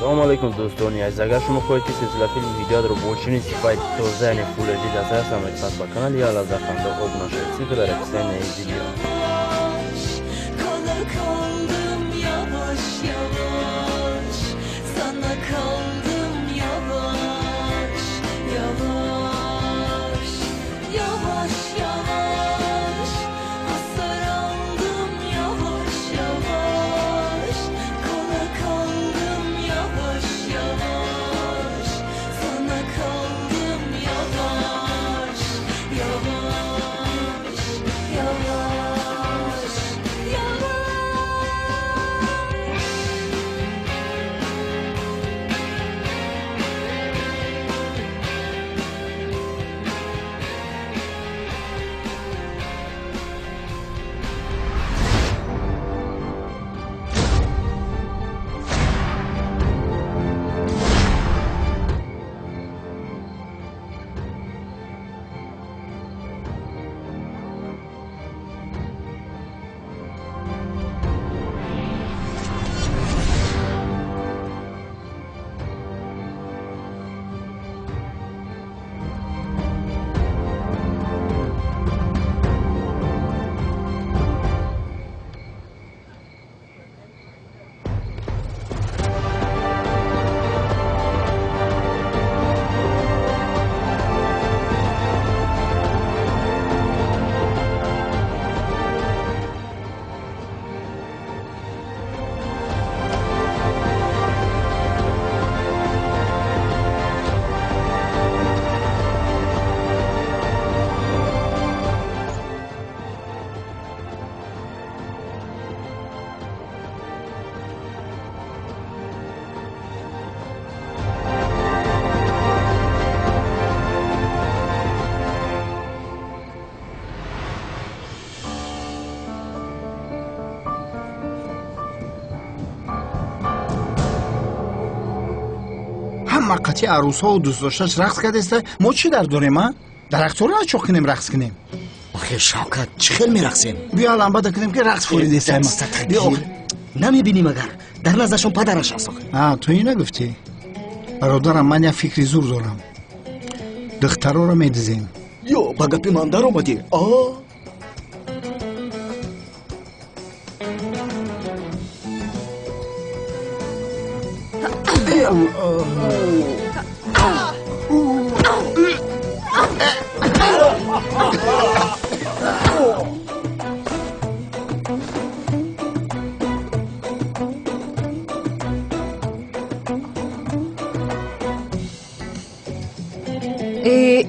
Assalomu alaykum do'stlarning aziz. Agar shuni qo'yib sizlar film videolar bo'lishi sifat to'zani Full HD dastasam etpas va kanal yalazda qanda obnaşı cifrlar eksenle video. Kala kaldım yavaş yavaş, sana kaldım yavaş yavaş, yavaş yavaş, hasar aldım yavaş yavaş, kala kaldım yavaş yavaş, sana kaldım yavaş yavaş yavaş. مقطع عروس ها و دوست داشتش رقص کرده. ما چی در داریم ها؟ درخت‌ها رو چوک کنیم رقص کنیم. آخه شوکت چه خیلی میرقصیم؟ بیا الان بعد کنیم که رقص فوریده سیم. بیا نمیبینیم اگر در نظرشون پدرش هست. تو این نگفتی؟ برادرم من یه فکری زور دارم. دخترها رو میدزیم. یا با گپی من در اومدی؟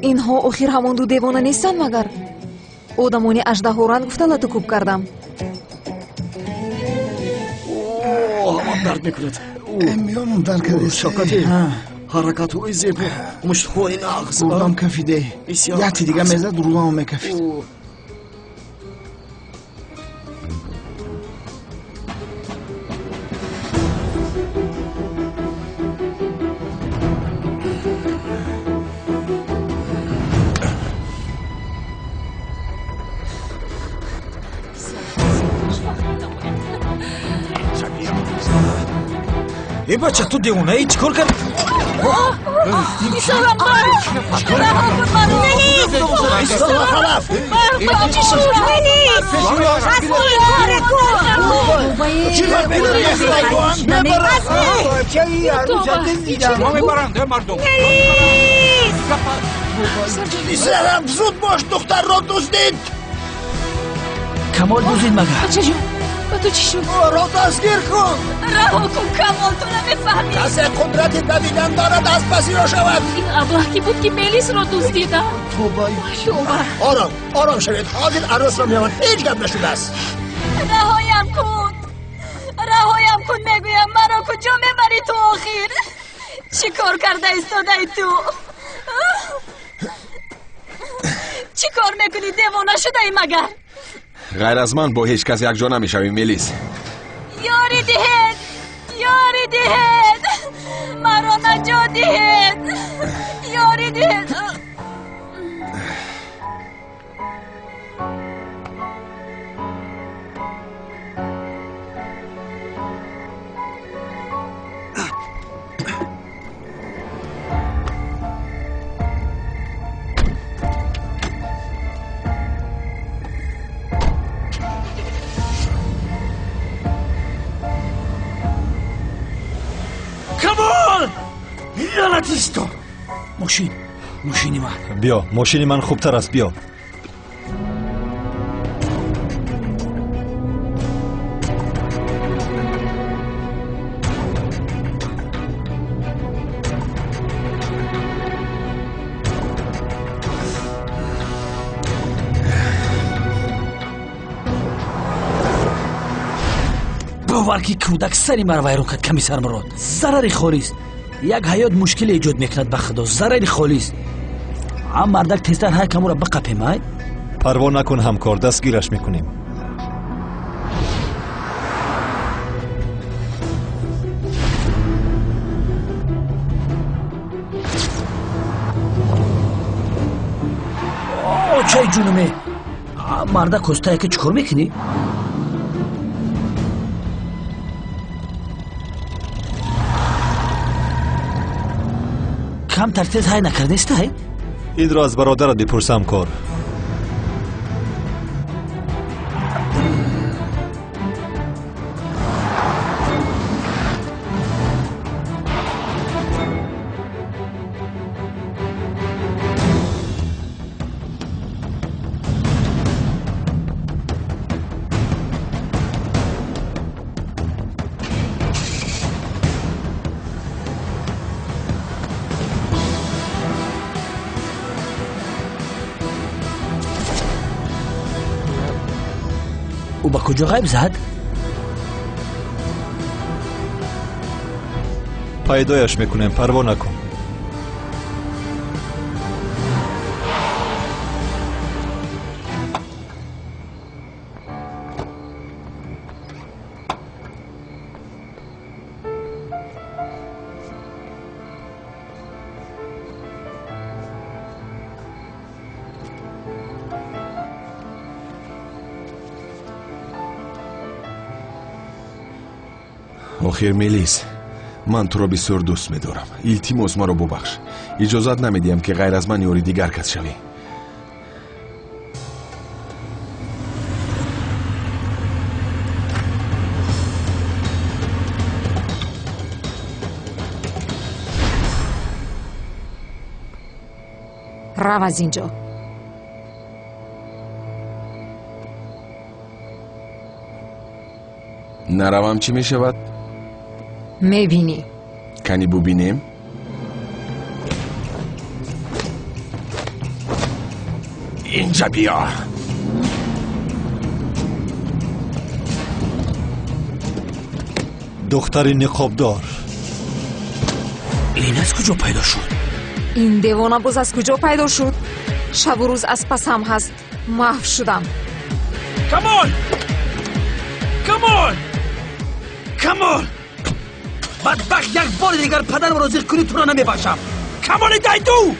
اینها آخر همان دو دیوانه نیستن مگر؟ آدمانی اژدهارند گفته لطو کوب کردم. همان درد میکند. میانم در کرده. شوکتی حرکت های زیبا مشت خوی نغز. بردم کفیده. یه تی دیگه میزد رودم میکفید. ای بچه تو دیونه ای چیکار کرد؟ بیسارم ایستالا خلاف چی شد؟ چی بر بیداری ما میبرنده مردم بیسرم زود باش دختر را دزدید. کمال دزدید مگر؟ بچه جون با تو چی شد؟ را دستگیر کن. رها کن کمال، تو نمیفهمی. کسی قدرتی دویدن دارد از پذیرا شود. این ابلهی بود که میلیس را دزدیدم. آرام شوید. حاضر عروس را میامد. هیچ گپ نشده است. رهایم کن میگویم. مرا کجا میبری تو آخر؟ چی کار کرده ایستاده ای تو؟ چی کار میکنی؟ دیوانه شده ای مگر؟ غیر از من با هیچ کس یک جا نمیشویم میلیس. یاری دهید مرا نجات دهید. یاری دهید. ماشین من. بیا ماشین من خوبتر است بیا. باور کی کودک سری مرا ویران کرد کمیسر مراد. ضرری خالی است. یک حیات مشکل ایجاد میکند به خدا. ضرری خالی است. هم مردک تیزتر های کمو را بقپیم های. پروا نکن همکار دستگیرش میکنیم. چای جونمه مردک کستایی که چکر میکنی؟ کم ترتیز های نکرده است های؟ این را از برادرت بپرسم کار. او با کجا غیب زد؟ پیدایش میکنیم پروا نکن. آخر ملیس من تو را بسیار دوست می‌دارم. التماس مرا ببخش. اجازت نمیدیم که غیر از من یاری دیگر کس شوی. رو از اینجا. نروم چی می شود؟ میبینی. کنی ببینیم؟ اینجا بیا. دختر نقابدار این از کجا پیدا شد؟ این دیوانه باز از کجا پیدا شد؟ شب و روز از پسم هست. محو شدم. کمال! کمال! کمال! بدبخت یک بار دیگر پدرم را زیر کنی تو را نمیبخشم. کمال دیدو!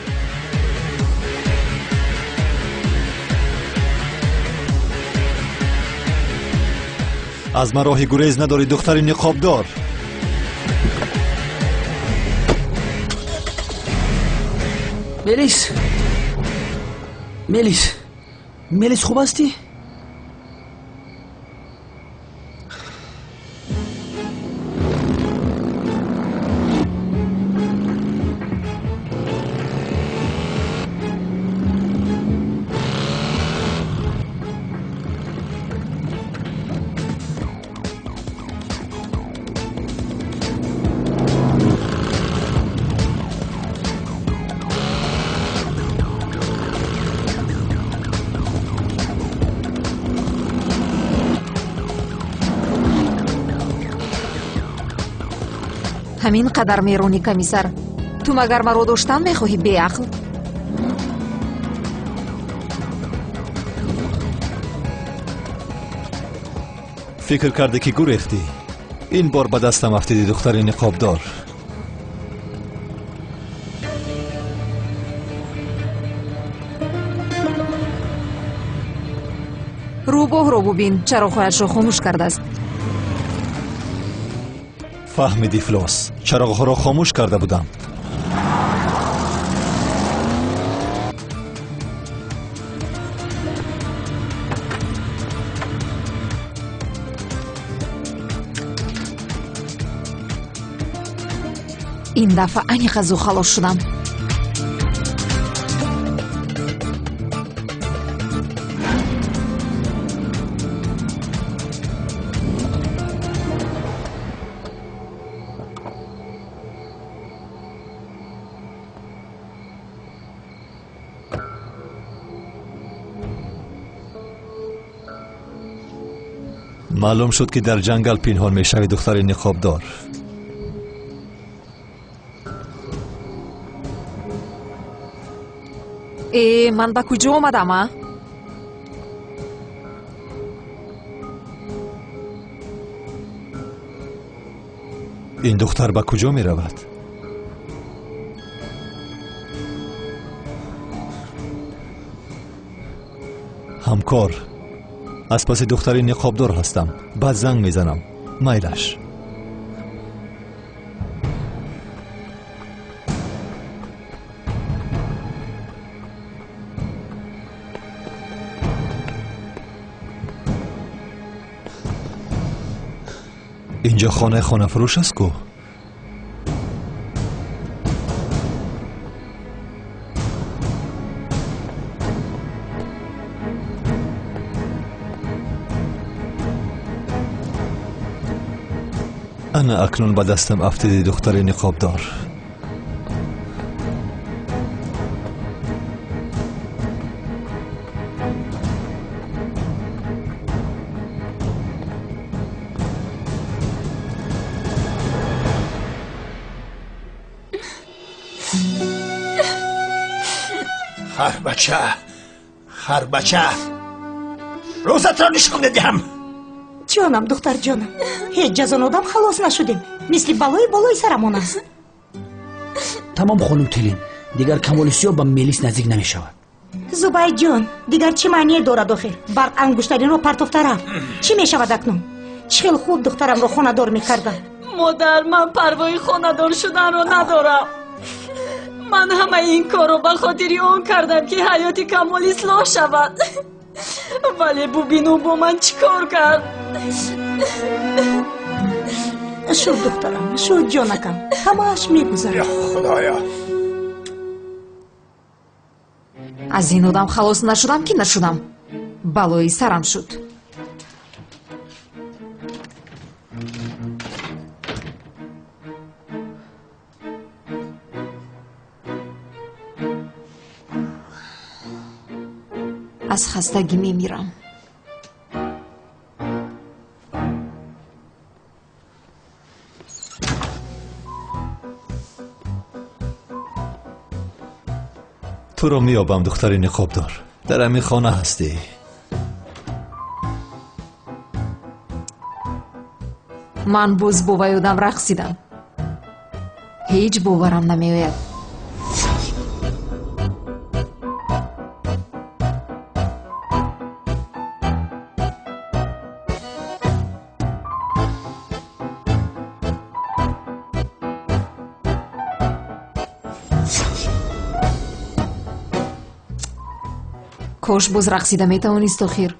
از من راه گریز نداری دختر نقابدار. ملیس ملیس ملیس خوب هستی؟ همین قدر میرونی کمیسر؟ تو مگر مرا داشتن میخواهی بیعقل؟ فکر کرده که گریختی. این بار به دستم افتیدی دختر نقابدار. روباه رو ببین چراغ‌هایش را خاموش کرده است. فهمیدی فلاس، چراغ‌ها را خاموش کرده بودم. این دفعه انیقه زو خلاص شدم. معلوم شد که در جنگل پنهان میشوی دختر نقابدار. من ба куҷо омадам? این دختر به کجا می رود؟ همکار، از پس دختری نقابدار هستم. بعد زنگ میزنم. میلش. اینجا خانه فروش است کو؟ انا اکنون به دستم افتید دختر نقابدار. خر بچه روزت را نشکن دادیم. جانم دختر جانم، هیچ جزان آدم خلاص نشدیم. مثل بالای سرمان است. تمام خانم تلین، دیگر کمالیسیو با میلیس نزدیک نمی شود. زبای جان، دیگر چی معنی دارد آخر؟ برق انگشترین رو پرتفته رفت. چی می شود اکنون؟ چقدر خوب دخترم رو خانه دار می کردن. مادر، من پروای خانه دار شدن رو ندارم. من همه این کار رو به خاطری اون کردم که حیات کمال اصلاح شود. ولی ببینو با من چیکار کرد. شد دخترم، شد جانکم، همه‌اش میگذره. یا خدایا، از این آدم خلاص نشدم که نشدم. بلایی سرم شد. از خستگی میمیرم. تو رو میابم دختر نقابدار. در همین خانه هستی. من باز با وی آدم رقصیدم. هیچ باورم نمیآید. کاش باز رقصیده میتوانست آخر.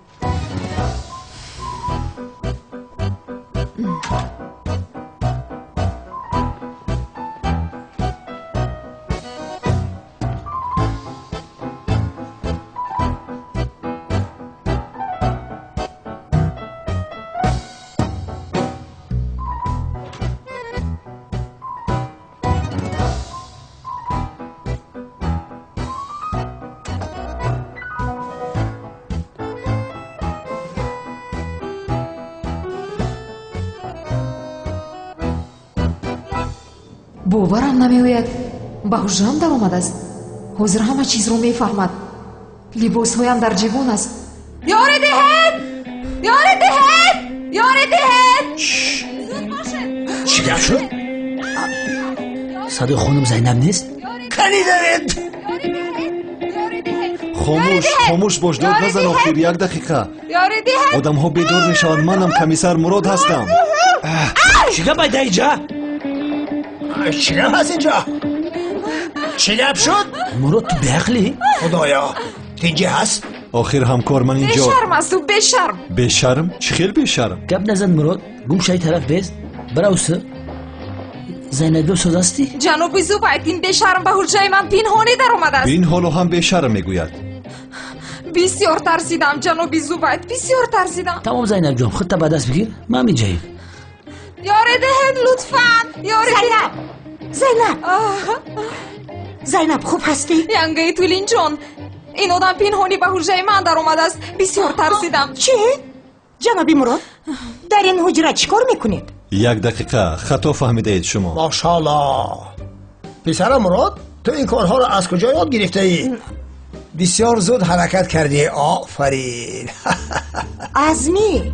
باورم نمیآید. به حجرم در آمده است. حاضر همه چیز رو میفهمد. لباس هایم در جیبون است. یاری دهید! یاری دهید! یاری دهید! زود باشد. چی گفت شد؟ صدای خانم زینب نیست؟ کنی دارید؟ خاموش باش. داد نزن آخر. یک دقیقه. یاری دهید! آدم ها بیدار میشن. منم کمیسر مراد هستم. چی گفت باید اینجا؟ چی گفت هست اینجا؟ چی گفت شد؟ مراد تو بعقلی؟ خدایا، اینجا هست؟ آخر همکار من اینجا. بشرم است تو بشرم. بشرم؟ چی خیلی بشرم؟ گپ نزن مراد. گم شای طرف بیز. براوسه زینب سوز هستی؟ جناب زوبایت، این بشرم به حجره من پنهانی در آمده است. این حالو هم بشرم میگوید. بسیار ترسیدم جناب زوبایت، بسیار ترسیدم. تمام زینب جان، خودت به دست بگیر. من اینجاییم. یاری دهید لطفاً. یاری زینب خوب هستی؟ ینگه تولین جان، این آدم پنهانی به حجره من در آمده است. بسیار ترسیدم. چی؟ جنابی مراد در این حجره چیکار میکنید؟ یک دقیقه خطا فهمیدید شما. ماشاءالله. پسر مراد تو این کارها رو از کجا یاد گرفته ای؟ بسیار زود حرکت کردی. آفرین. عزمی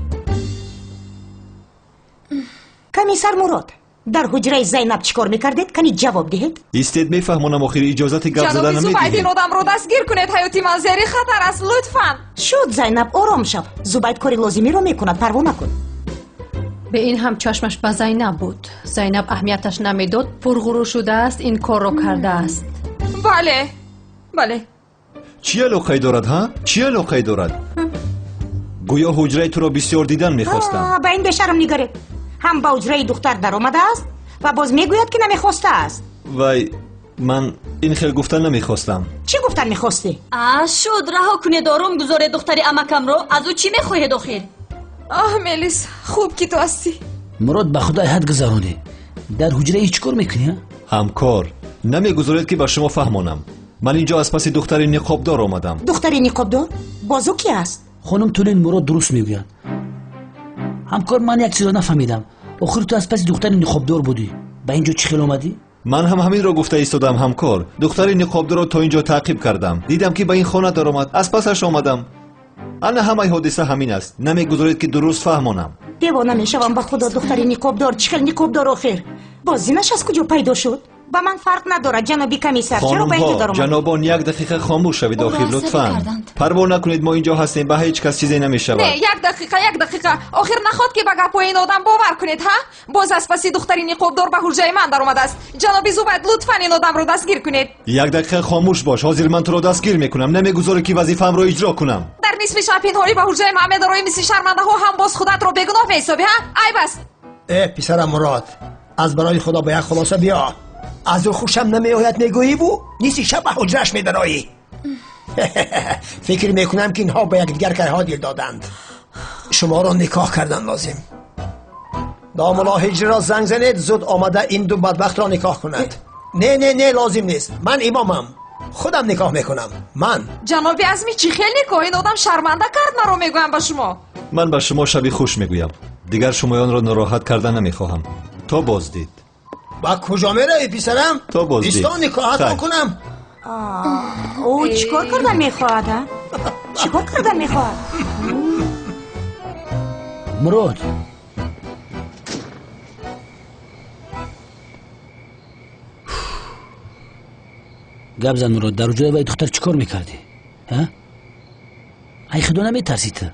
کمیسر مراد در حجره زینب چیکار میکردید؟ کنید جواب دهید. ایستید میفهمونم آخر اجازت گپ زدن جناب زبید نمیدید. این آدم رو دستگیر کنید، حیاتی من زیر خطر است لطفاً. شد زینب آرام شو. زبید کاری لازمی رو میکند، پروا نکن. به این هم چشمش به زینب بود. زینب اهمیتش نمیداد، پرغرور شده است این کار رو کرده است. بله بله. چی علاقه دارد ها؟ چی علاقه دارد؟ گویا حجره تو را بسیار دیدن میخواستم. به این بشرم نگره. هم با حجره دختر در آمده است و باز میگوید که نمیخواسته است. وای من این خیلی گفتن نمیخواستم. چی گفتن میخواستی؟ شد رها کنید آروم گذاره دختری امکم رو. از او چی میخواهید آخر؟ ملیس خوب که تو هستی. مراد به خدای حد گذرانی. در حجره هیچ کار میکنی؟ همکار نمیگذارید که به شما فهمانم. من اینجا از پس دختری نقابدار آمدم. دختری نقابدار؟ بازو کی است؟ خانم تولین مراد درست میگوید. همکار من یک چیز رو نفهمیدم. آخر تو از پس دختری نقابدار بودی. به اینجا چی خیلی آمدی؟ من هم همین را گفته ایستادم همکار. دختری نقابدار را تا اینجا تعقیب کردم. دیدم که به این خانه در آمد. از پسش آمدم. انا همه حادثه همین است. نمیگذارید که درست فهمانم. دیوانه میشوم به خدا. دختری نقابدار چی خیلی نقابدار آخر؟ بازینش از کجا پیدا شد؟ با من فرق ندارد جنابی کمیسر. چرا به اینجا در آمد؟ جنابان یک دقیقه خاموش شوید آخر لطفاً. پروا نکنید ما اینجا هستیم. به هیچ کس چیزی نمیشود. نه یک دقیقه آخر نخواد که به گپ این آدم باور کنید ها. باز از پس دختری نقابدار به حجره من در اومده است. جنابی زبید لطفاً این آدم رو دستگیر کنید. یک دقیقه خاموش باش. حاضر من تو رو دستگیر میکنم. نمیگذاری که وظیفه‌ام رو اجرا کنم. در نصف شب پنهانی به حجره محمد روی مثل شرمنده ها هم باز خودت رو بگناه میحسابی ها؟ ای بس. پسر مراد از برای خدا به یک خلاصه بیا. از او خوشم نمیآید میگویی و نیستی شب به حجرش میدرایی. فکر میکنم که اینها به یک دیگر کارها دل دادند. شما را نکاح کردن لازم. داملا حجره را زنگ زنید زود آمده این دو بدبخت را نکاح کند. نه لازم نیست. من امامم. خودم نکاح میکنم. من. جنابی عزمی چی خیلی نکاح این آدم شرمنده کرد مرا میگویم به شما. من به شما شبی خوش میگویم. دیگر شمایان را ناراحت کردن نمیخواهم. تا بازدید. با کجا میره پسرم؟ تا بازدید. ایستان نکاحت بکنم. او چیکار کردن میخواهد؟ چیکار کردن میخواهد؟ مراد گپ زن مراد. در حجره وای دختر چیکار میکردی؟ ها؟ ای خدا نمیترسی تو؟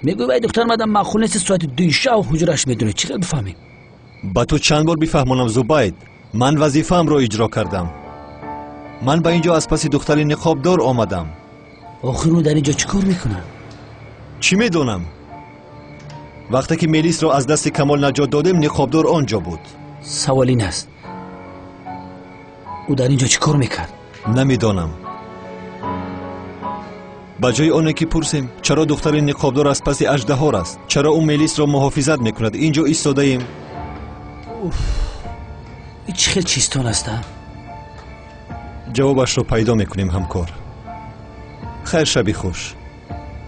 میگوی وای دختر مدام معقول نیست ساعت 2 شب حجرش میدونه. چی خیلی بفهمیم؟ با تو چند بار بفهمانم زبید. من وظیفه‌ام را اجرا کردم. من به اینجا از پس دختری نقابدار آمدم. آخر اون در اینجا چیکار میکنم؟ چی میدونم؟ وقتی که ملیس را از دست کمال نجات دادیم نقابدار آنجا بود. سوال این است او در اینجا چیکار میکرد؟ نمیدانم. با جای آنه که پرسیم چرا دختر نقابدار از پس اژدها است، چرا او ملیس را محافظت میکند، اینجا ایستاده ایم. این چه خیلی چیستان است؟ جوابش رو پیدا میکنیم همکار. خیر شبی خوش.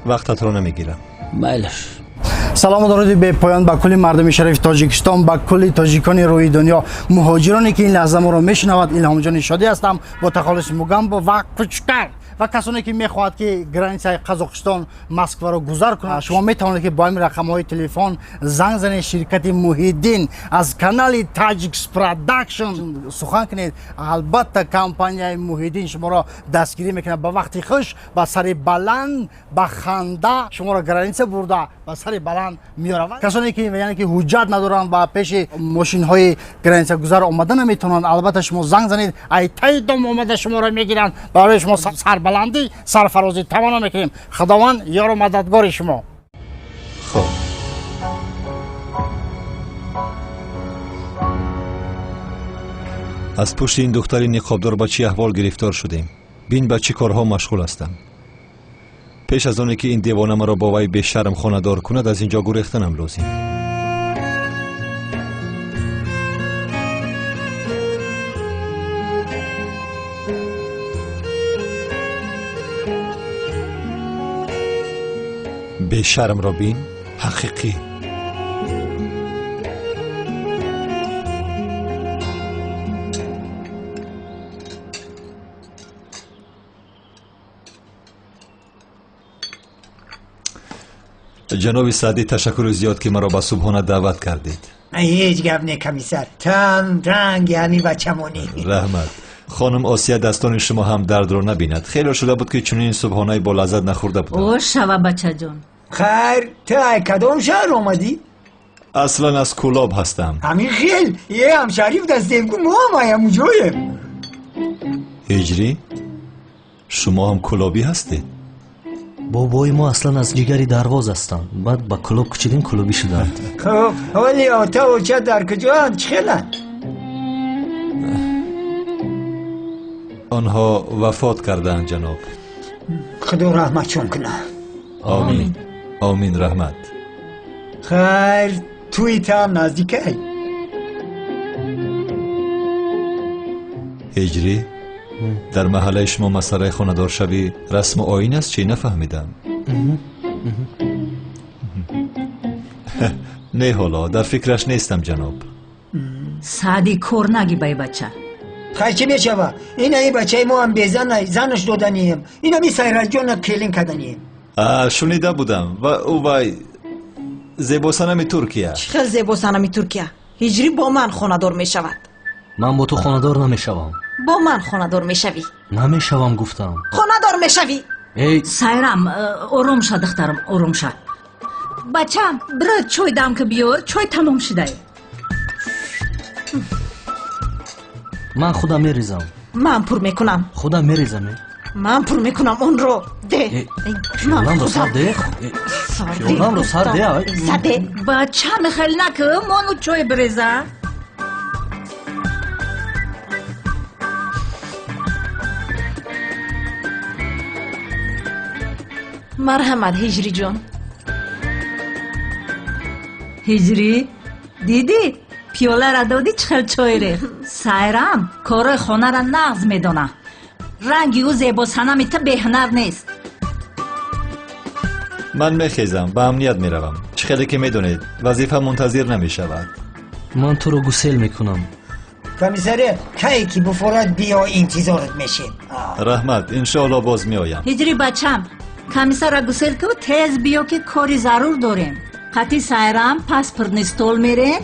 وقتت رو نمیگیرم. مایلش. سلام و درود به پایان به کل مردم شریف تاجیکستان، به کل تاجیکان روی دنیا، مهاجرانی که این لحظه ما رو میشنوند. الهام جان شادی هستم با تخلص مگم با وقت کوچکتر و کسانی که میخواهد که گرانسای قزاقستان مسکو رو گذر کنند. شما میتوانید که با این رقم های تلفن زنگ زنید شرکت محیدین از کانال تاجیکس پروداکشن سخن کنید. البته کمپانی محیدین شما را دستگیری میکنه با وقتی خوش، با سر بلند، با خنده شما را گرانسه برده با سر بلند میارن. کسانی که یعنی که حجت ندارن و پیش ماشین های گرانسه گذر اومدن نمیتونن، البته شما زنگ زنید ای تای دم اومده شما را میگیرن. برای شما سر بلندی سرفرازی تمام میکنیم. خداوند یار و مددگار شما. خب از پشت این دختری نقابدار با چی احوال گرفتار شدیم؟ بین با چی کارها مشغول هستم. پیش از آنه که این دیوانه مرا با وی به شرم خانه دار کند از اینجا گریختنم لازم. بشرم را بین حقیقی. جناب سعدی تشکر زیاد که مرا به صبحانه دعوت کردید. هیچ گپ نه کمیسر. تم رنگ یعنی بچمونی. رحمت. خانم آسیا دستان شما هم درد رو نبیند. خیلی شده بود که چنین صبحانه با لذت نخورده بودم. او شوا بچه جان. خیر تو کدام شهر آمدی؟ اصلا از کلاب هستم. همین خیل یه هم شریف دستیم که ما هم هایم جایم. هجری شما هم کلابی هستید؟ بابای ما اصلا از جگری درواز هستن. بعد با کلاب کچیدیم کلابی شدن. خب ولی آتا و چه در کجا چخیلن؟ آنها وفات کردند جناب. خدا رحمتشون کنه. آمین. آمین رحمت. خیر توی تام نزدیکه. هجری در محله شما مسئله خاندار شوی رسم و آیین است چی نفهمیدم. نه حالا در فکرش نیستم جناب. سعدی کور نگی بای بچه. خیر چی میشوه؟ این بچه ما هم بیزن زنش دادنیم. این همی سیرال جان کلین کدنیم. شنیده بودم و او وای زیباسنمی ترکیه. چخیل زیباسنمی ترکیه؟ هجری با من خاندار میشود. من با تو خاندار نمیشوم. با من خاندار میشوی. نمیشوم گفتم. خاندار میشوی. سایرام آروم شد دخترم آروم شد. بچم برای چای دم که بیار چای تمام شده. من خودم میریزم. من پر میکنم. خودم میریزم. من پر میکنم اون رو ده. شیولم رو سر ده. شیولم رو سر ده. سده. بچه میخیل نکه مانو چای بریزه. مرحمت هجری جان. هجری دیدی پیوله را دادی چخل چای ره. سایرام کار خانه را نغز میدونه. رنگی و زیباسانه میته بهنر نیست. من میخیزم به امنیت میروم. چخیلی که میدونید وظیفه منتظر نمیشود. من تو رو گسل میکنم. کمیسره کی که بفراد بیا انتظارت میشه. رحمت انشاءالله باز میآیم. هجری بچم کمیسر را گسل که تیز بیا که کاری ضرور داریم. قطی سایرام پاسپورت نیستول میرین.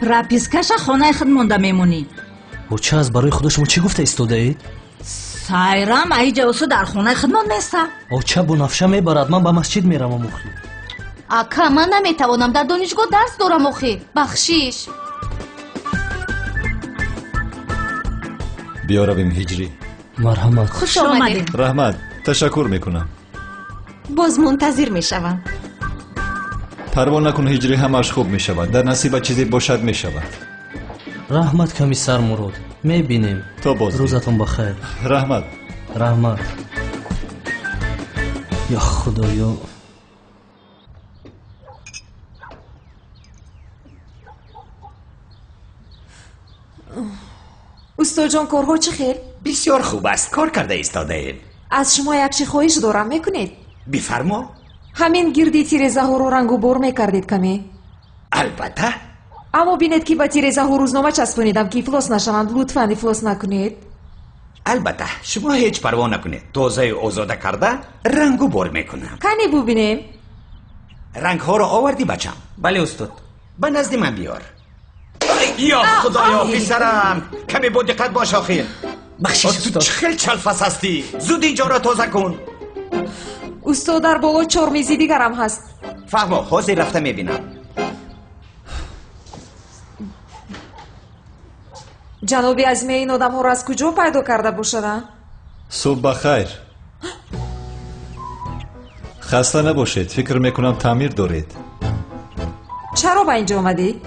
پراپیسکش خانه خود مونده میمونی. و چه از برای خود شما چی گفته ایستاده اید؟ سایرام ای جوسو در خانه خدمت نیسته. او چه بنفشه میبرد. من به مسجد میرم مخی. اکا من نمیتوانم در دانشگاه درس دارم مخی. بخشیش. بیا رویم هجری. مرحمت. خوش آمدید. رحمت تشکر میکنم. باز منتظر میشوم. پروا نکن هجری همش خوب میشود. در نصیب چیزی باشد میشود. رحمت کمیسر مراد میبینیم. تا باز روزتون بخیر. رحمت. رحمت. یا خدایا. استاد جان کارها چه خیر؟ بسیار خوب است. کار کرده ایستاده اید. از شما یک چی خواهش دارم میکنید؟ بفرما. همین گردی تیرزه ها رو رنگ و بر میکردید کمی؟ البته. اما بینید که با تیرزه ها روزنامه چسبانیدم که افلاس نشوند. لطفاً افلاس نکنید. البته شما هیچ پروا نکنید. توزه آزاده کرده رنگ و بر میکنم. کنی ببینیم. رنگ ها رو آوردی بچم؟ بله استاد. به نزد من بیار. یا خدایا پسرم کمی با دقت باش آخیر. بخشیش استاد. خیلی چلفس هستی. زود اینجا را تازه کن. استاد در بالا 4 میزی دیگرم هست. فهمو حاضر رفته میبینم. جنابی عظیمه این آدم ها رو از کجا پیدا کرده باشدن؟ صبح بخیر. خسته نباشید. فکر میکنم تعمیر دارید. چرا با اینجا آمدی؟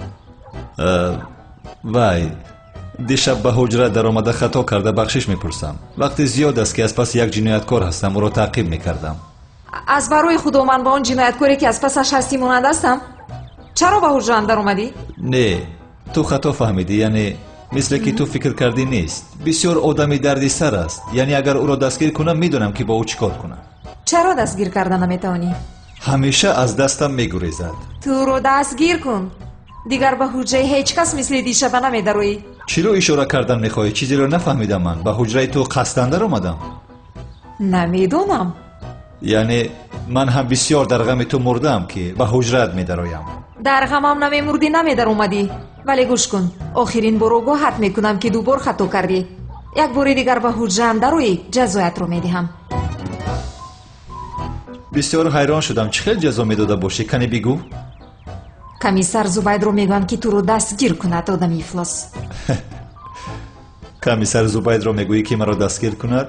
وای دیشب به حجره در آمده خطا کرده بخشش میپرسم. وقتی زیاد است که از پس یک جنایتکار هستم او را تعقیب میکردم. از برای خدا من با اون جنایتکاری که از پسش هستی مانند هستم؟ چرا به حجره اندر آمدی؟ نه تو خطا فهمیدی. یعنی مثل که تو فکر کردی نیست. بسیار آدمی دردی سر است. یعنی اگر او را دستگیر کنم میدونم که با او چیکار کنم. چرا دستگیر کردن نمیتوانی؟ ҳамеша аз дастам мегурезад. туро дастгир кун. дигар ба ҳуҷраи ҳеҷ кас мисли дишаба намедароӣ. чиро ишора кардан мехоҳӣ? чизеро нафаҳмидам. ман ба ҳуҷраи ту қасдан даромадам. намедонам. яъне ман ҳам бисёр дар ғами ту мурдаам ки ба ҳуҷраат медароям. дар ғамам намемурдӣ намедаромадӣ. вале гӯш кун, охирин бор огоҳат мекунам ки дубор хато кардӣ. як бори дигар ба ҳуҷраам дароӣ, ҷазоятро медиҳам. бисёр ҳайрон шудам. чӣ хел ҷазо медода бошӣ? кане бигӯ. комиссар зубайдро мегӯянд ки туро дастгир кунад, одами ифлос. комиссар зубайдро мегӯӣ ки маро дастгир кунад?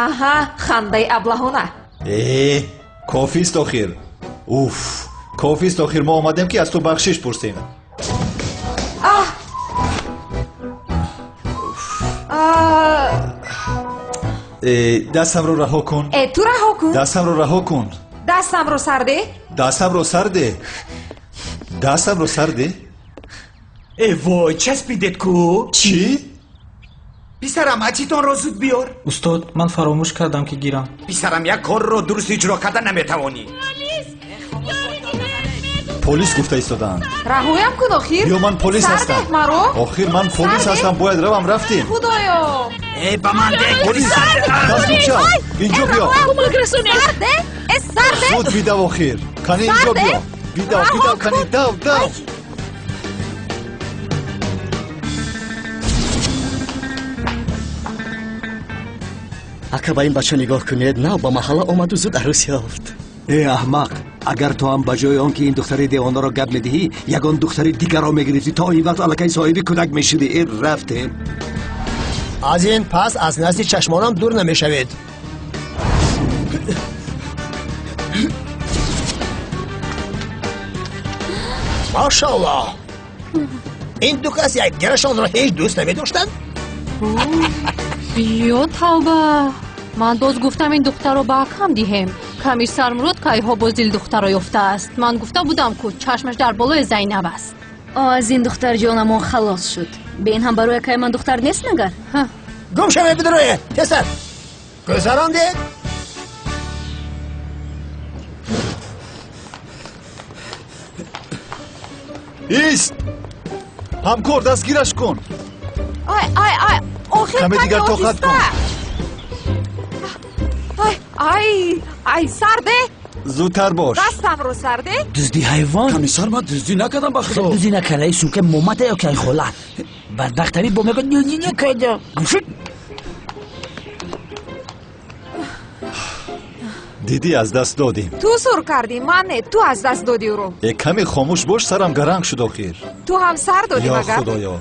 аҳа, хандаи аблаҳона. кофист охир. уф, кофист охир. мо омадем ки аз ту бахшиш пурсем. дастамро раҳо кун. ту раҳо кун. дастамро раҳо кун. дастамро сарде. дастамро сарде. дастамро сарде. вой, часпидед ку? чӣ? писарам, ачитонро зуд биёр. устод, ман фаромӯш кардам ки гирам. писарам, як корро дуруст иҷро карда наметавонӣ. полис гуфта истодаанд. раҳоям кун охир. ё ман полис ҳастам. сардед маро. охир ман полис ҳастам. бояд равам. рафтем. худоё. ба ман дег. полис. дастгирча, инҷо биё. сарде. зуд бидав охир. кани инҷо биё. бидав, бидав, кани дав, дав. ака ба ин бача нигоҳ кунед, на ба маҳалла омаду зуд арӯс ёфт. аҳмақ, агар ту ҳам ба ҷои он ки ин духтари девонаро гап медиҳӣ, ягон духтари дигарро мегирифтӣ, то ин вақт аллакай соҳиби кӯдак мешудӣ. рафтем. аз ин пас аз назди чашмонам дур намешавед. машаллоҳ, ин ду кас якдигарашонро ҳеҷ дӯст намедоштанд? ё тавба, ман боз гуфтам ин духтарро ба акам диҳем. комиссар мурод кайҳо боз дил духтарро ёфтааст. ман гуфта будам ку чашмаш дар болои Зайнаб аст. аз ин духтар ҷонамон халос шуд. бе ин ҳам барои акаи ман духтар нест нагар. гум шавед бидроя. тесар гузарондед. ист. ҳамкор, дастгираш кун. ай, охир каме дигар тоқат кун. ай, сарде. зудтар бош. дастамро сарде. дузди ҳайвон. комиссар, ман дуздӣ накардам ба худо. дуздӣ накардаи сумка момата ё ки ай хола. бадбахтари бо мегӯяд дуздӣ накарда. гӯшид. дидӣ аз даст додем. ту сур кардӣ, ман не. ту аз даст додӣ ӯро. каме хомӯш бош, сарам гаранг шуд охир. ту ҳам сар додӣ ё магар? худоё.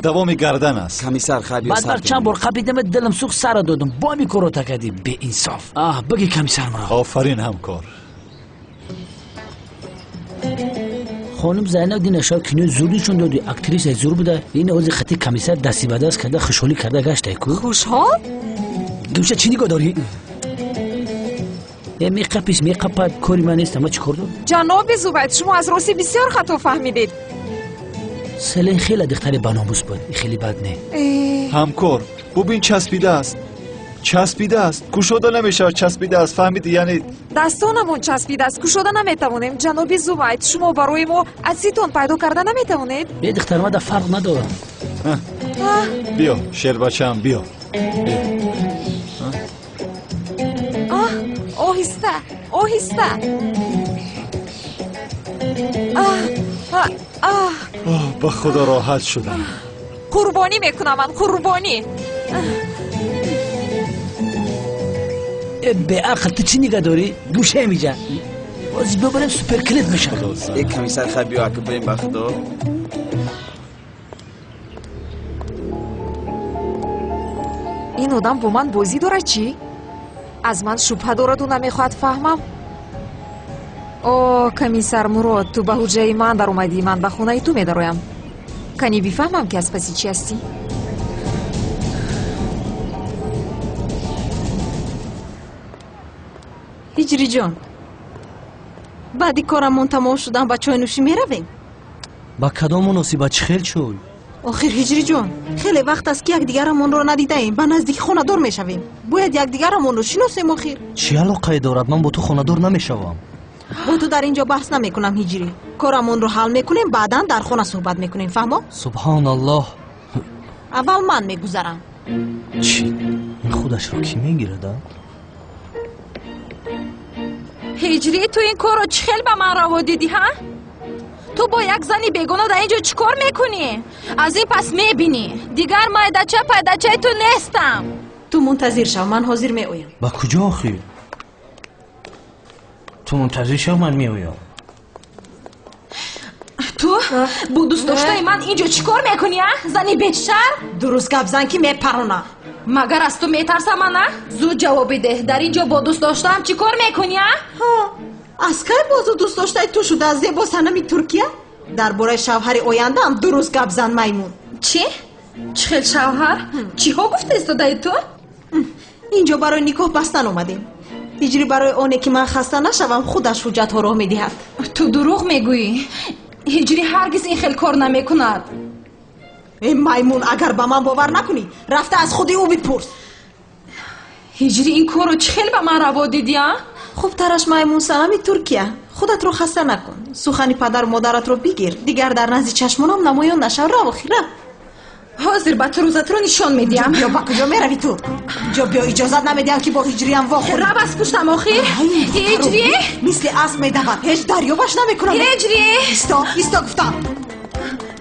давоми гардан аст. комиссар, хабир баъд бар чанд бор қабидамат дилам сух сара додам. бо ами корота кардӣ беинсоф. бигӣ комиссар мурод. офарин ҳамкор. хонум Зайнаб динашо кинои зур нишон доди. актрисаи зур буда. ин ози хати комиссар дасти ба даст карда хушҳолӣ карда гаштай ку. хушҳол? гӯша чӣ нигоҳ дорӣ? меқапис меқапад кори ман нест. ама чӣ кор дорам? ҷаноби зубайд, шумо аз рости бисёр хато фаҳмидед. селен хеле духтари баномус буд. хеле бад не. ҳамкор, бубин часпидааст. часпидааст. кушода намешавад. часпидааст. фаҳмидӣ? яъне дастонамон часпидааст. кушода наметавонем. ҷаноби зубайд, шумо барои мо азитон пайдо карда наметавонед? духтармада фарқ надорад. биё шербачаам, биё. оҳиста, оҳиста. ба худо роҳат шудам. қурбонӣ мекунам ман, қурбонӣ. беақл, ту чӣ нигоҳ дорӣ? гӯша миҷа. бози бибарем суперклип мешавад. комиссар, хай биё ака бирем ба худо. ин одам бо ман бозӣ дорад чӣ? аз ман шубҳа дораду намехоҳад фаҳмам? комиссар мурод, ту ба ҳуҷраи ман даромадӣ, ман ба хонаи ту медароям. кани бифаҳмам ки аз паси чӣ ҳастӣ? ҳиҷриҷон, баъди корамон тамом шудан ба чойнӯшӣ меравем? ба кадом муносибат чӣ хел чой? охир ҳиҷриҷон, хеле вақт аст ки якдигарамонро надидаем. ба наздики хонадор мешавем. бояд якдигарамонро шиносем. охир чӣ алоқае дорад? ман бо ту хонадор намешавам. با تو در اینجا بحث نمیکنم هیجری. کارمون رو حل میکنیم بعدا در خونه صحبت میکنیم فهمو؟ سبحان الله. اول من میگذرم. چی؟ این خودش رو کی میگیره دا؟ هجری تو این کار رو چه خیلی به من روا دیدی ها؟ تو با یک زنی بیگناه در اینجا چیکار میکنی؟ از این پس میبینی دیگر پیداچه تو نیستم. تو منتظر شو من حاضر میایم. با کجا آخی؟ تو منتظر شو من میایم. تو با دوست داشتای من اینجا چیکار میکنی ها؟ زنی بیشتر؟ درست گپ زن که میپرونه. مگر از تو میترسم نه؟ زود جواب بده. در اینجا با دوست داشتم چیکار میکنی ها؟ از کی بازو دوست داشتای تو شده از زیبا سنمی ترکیه؟ درباره شوهر آینده هم درست گپ زن میمون. چی؟ چه شوهر؟ چی ها گفته استادای تو؟ اینجا برای نکاح بستن اومدیم. هجری برای اونه که من خسته نشوم خودش حجت ها راه میدهد. تو دروغ میگویی. هجری هرگز این خیل کار نمیکند. این میمون اگر به من باور نکنی رفته از خودی او بپرس. هجری این کارو چه خیلی به من روا دیدی ها؟ خوب ترش میمون سنمی ترکیه. خودت رو خسته نکن. سخنی پدر و مادرت رو بگیر. دیگر در نزد چشمانم نمایان نشو. رو خیره. حاضر به تو روزت رو نشان میدیم. بیا با کجا میروی تو؟ جا بیا اجازت نمیدیم که با هجری هم واخوری. رو بس پشتم آخیر. هجری مثل اسب میدود. هیچ دریابش نمیکنم. هجری ایستا گفتم.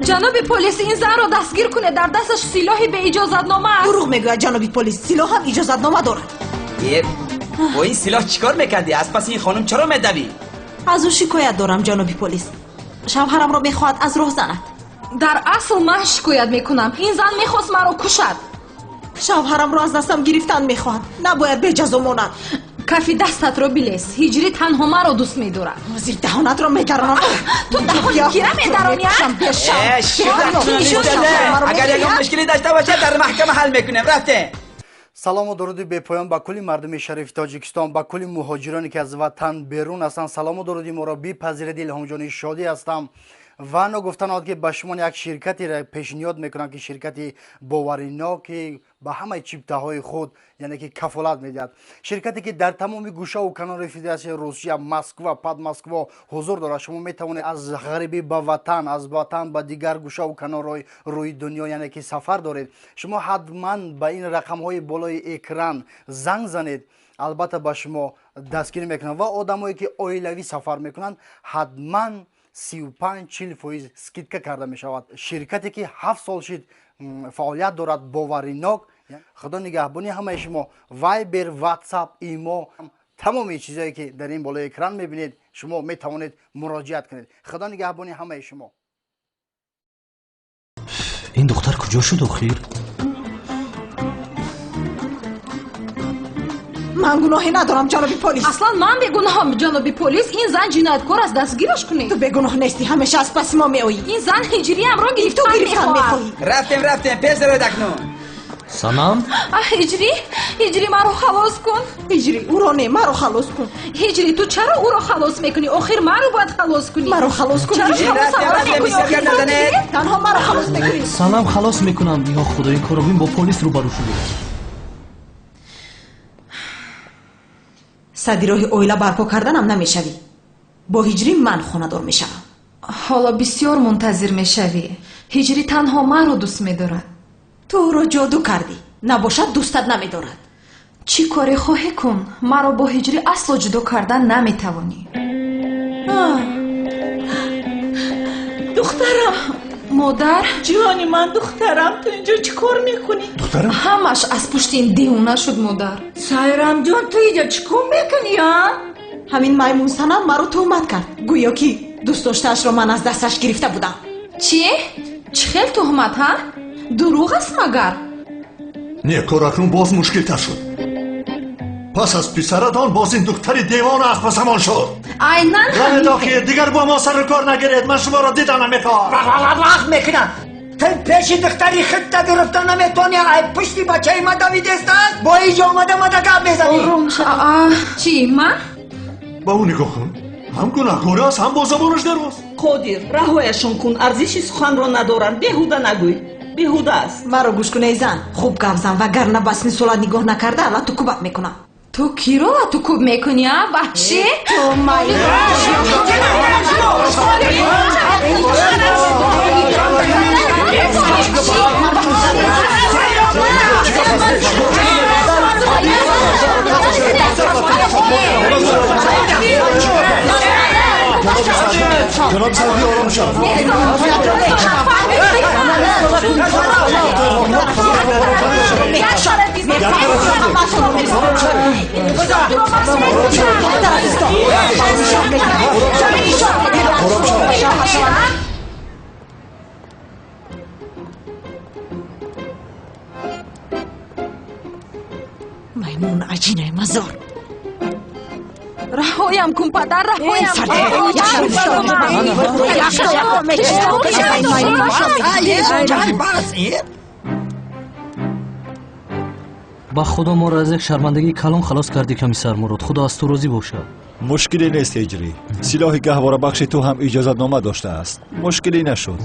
جناب پلیس این زن رو دستگیر کنه. در دستش سلاحی به اجازت نامه است. دروغ میگوید جناب پلیس. سلاح هم اجازت نامه دارد. با این سلاح چیکار میکردی؟ از پس این خانم چرا میدوی؟ از او شکایت دارم جناب پلیس. شوهرم رو میخواهد از راه زند. در اصل من شکایت میکنم. این زن میخواست مرا کشد. شوهرم رو از دستم گرفتن میخواهد. نباید به جزا ماند. کافی دستت رو بلیس. هجری تنها مرا دوست میدارد. زیر دهانت رو میگرانم. تو دهان گیره میدارونی؟ اگر یک مشکلی داشته باشه در محکمه حل میکنیم. رفته. سلام و درود بپایان با کلی مردم شریف تاجیکستان، با کلی مهاجرانی که از وطن بیرون هستند. سلام و درودی ما را بپذیرید. الهام جان شادی هستم و نگفتن که به شما یک شرکتی را پیشنهاد میکنم که شرکتی باورناک به همه چیپته‌های خود یعنی که کفالت میدهد. شرکتی که در تمام گوشه و کنار فدراسیون روسیه، مسکو، مسکو حضور دارد. شما میتوانید از غریبی به وطن، از وطن به دیگر گوشه و کنار روی دنیا یعنی که سفر دارید. شما حتما به این رقم‌های بالای اکران زنگ زنید. البته به شما دستگیر میکنن و آدمایی که عائلوی سفر میکنن حتما 35-40% سکیدکه کرده می شود. شرکتی که 7 سال شد فعالیت دارد باورناک. خدا نگهبانی همه شما. وایبر، واتساپ، ایمو، تمامی چیزایی که در این بالای اکران میبینید شما می توانید مراجعت کنید. خدا نگهبانی همه شما. این دختر کجا شد آخیر؟ من گناهی ندارم جناب پلیس. اصلا من بیگناهم جناب پلیس. این زن جنایتکار است. دستگیرش کنید. تو بیگناه نیستی. همیشه از پس ما میآیی. این زن هجری هم را گرفتن میخواهی. رفتیم پسر دکنو. سلام. هجری مرا خلاص کن. هجری او را نه مرا خلاص کن. هجری تو چرا او را خلاص میکنی؟ آخر مرا باید خلاص کنی. مرا خلاص کن. تنها مرا خلاص میکنی. سلام خلاص میکنم. یا خدای کارابین با پلیس رو برو شده. صدی راه اویلا برپا کردنم نمیشوی. با هجری من خانه دار میشم. حالا بسیار منتظر میشوی. هجری تنها مرا دوست میدارد. تو رو جادو کردی. نباشد دوستت نمیدارد. چی کاری خواهی کن. مرا با هجری اصلا جدا کردن نمیتوانی. دخترم. مادر جوانی من دخترم. تو اینجا چی کار میکنی؟ دخترم همش از پشت این دیونه شد مادر. سایرم جان تو اینجا چی کار میکنی ها؟ همین میمون سنم مرا تهمت کرد. گویا که دوست داشته‌اش رو من از دستش گرفته بودم. چی؟ چه خیلی تهمت ها؟ دروغ است مگر؟ نه کار اکنون باز مشکل تر شد. پس از پسرتان باز این دختری دیوان از پسمان شد. عیناً همین داخل دیگر با ما سر کار نگیرید. من شما را دیدن نمیخوام. وقت میکنم. تو پیش دختری خود گرفتن نمیتونی. پشتی بچه ما دوید است. با اینجا آمده گپ بزنی. چی من؟ با اون نگاه کن. هم گناهکار است هم با زبانش درواست. قادر رهایشون کن. ارزش سخن را ندارن. بیهوده نگوی. بیهوده است. مرا گوش کن ای زن. خوب گپ زن وگرنه بس این صورت نگاه نکرده الان تو کوبت میکنم. تو کیرو تو کوب میکنی ها وحشی؟ تو مایی جناب سعدی آرام شد. میمون عجینه مزار رهایم کن پدر رهایم با خدا ما را از یک شرمندگی کلان خلاص کردی کمیسر مراد. خدا از تو راضی باشد. مشکلی نیست هجری. سلاح گهواره بخش تو هم اجازت نامه داشته است. مشکلی نشد.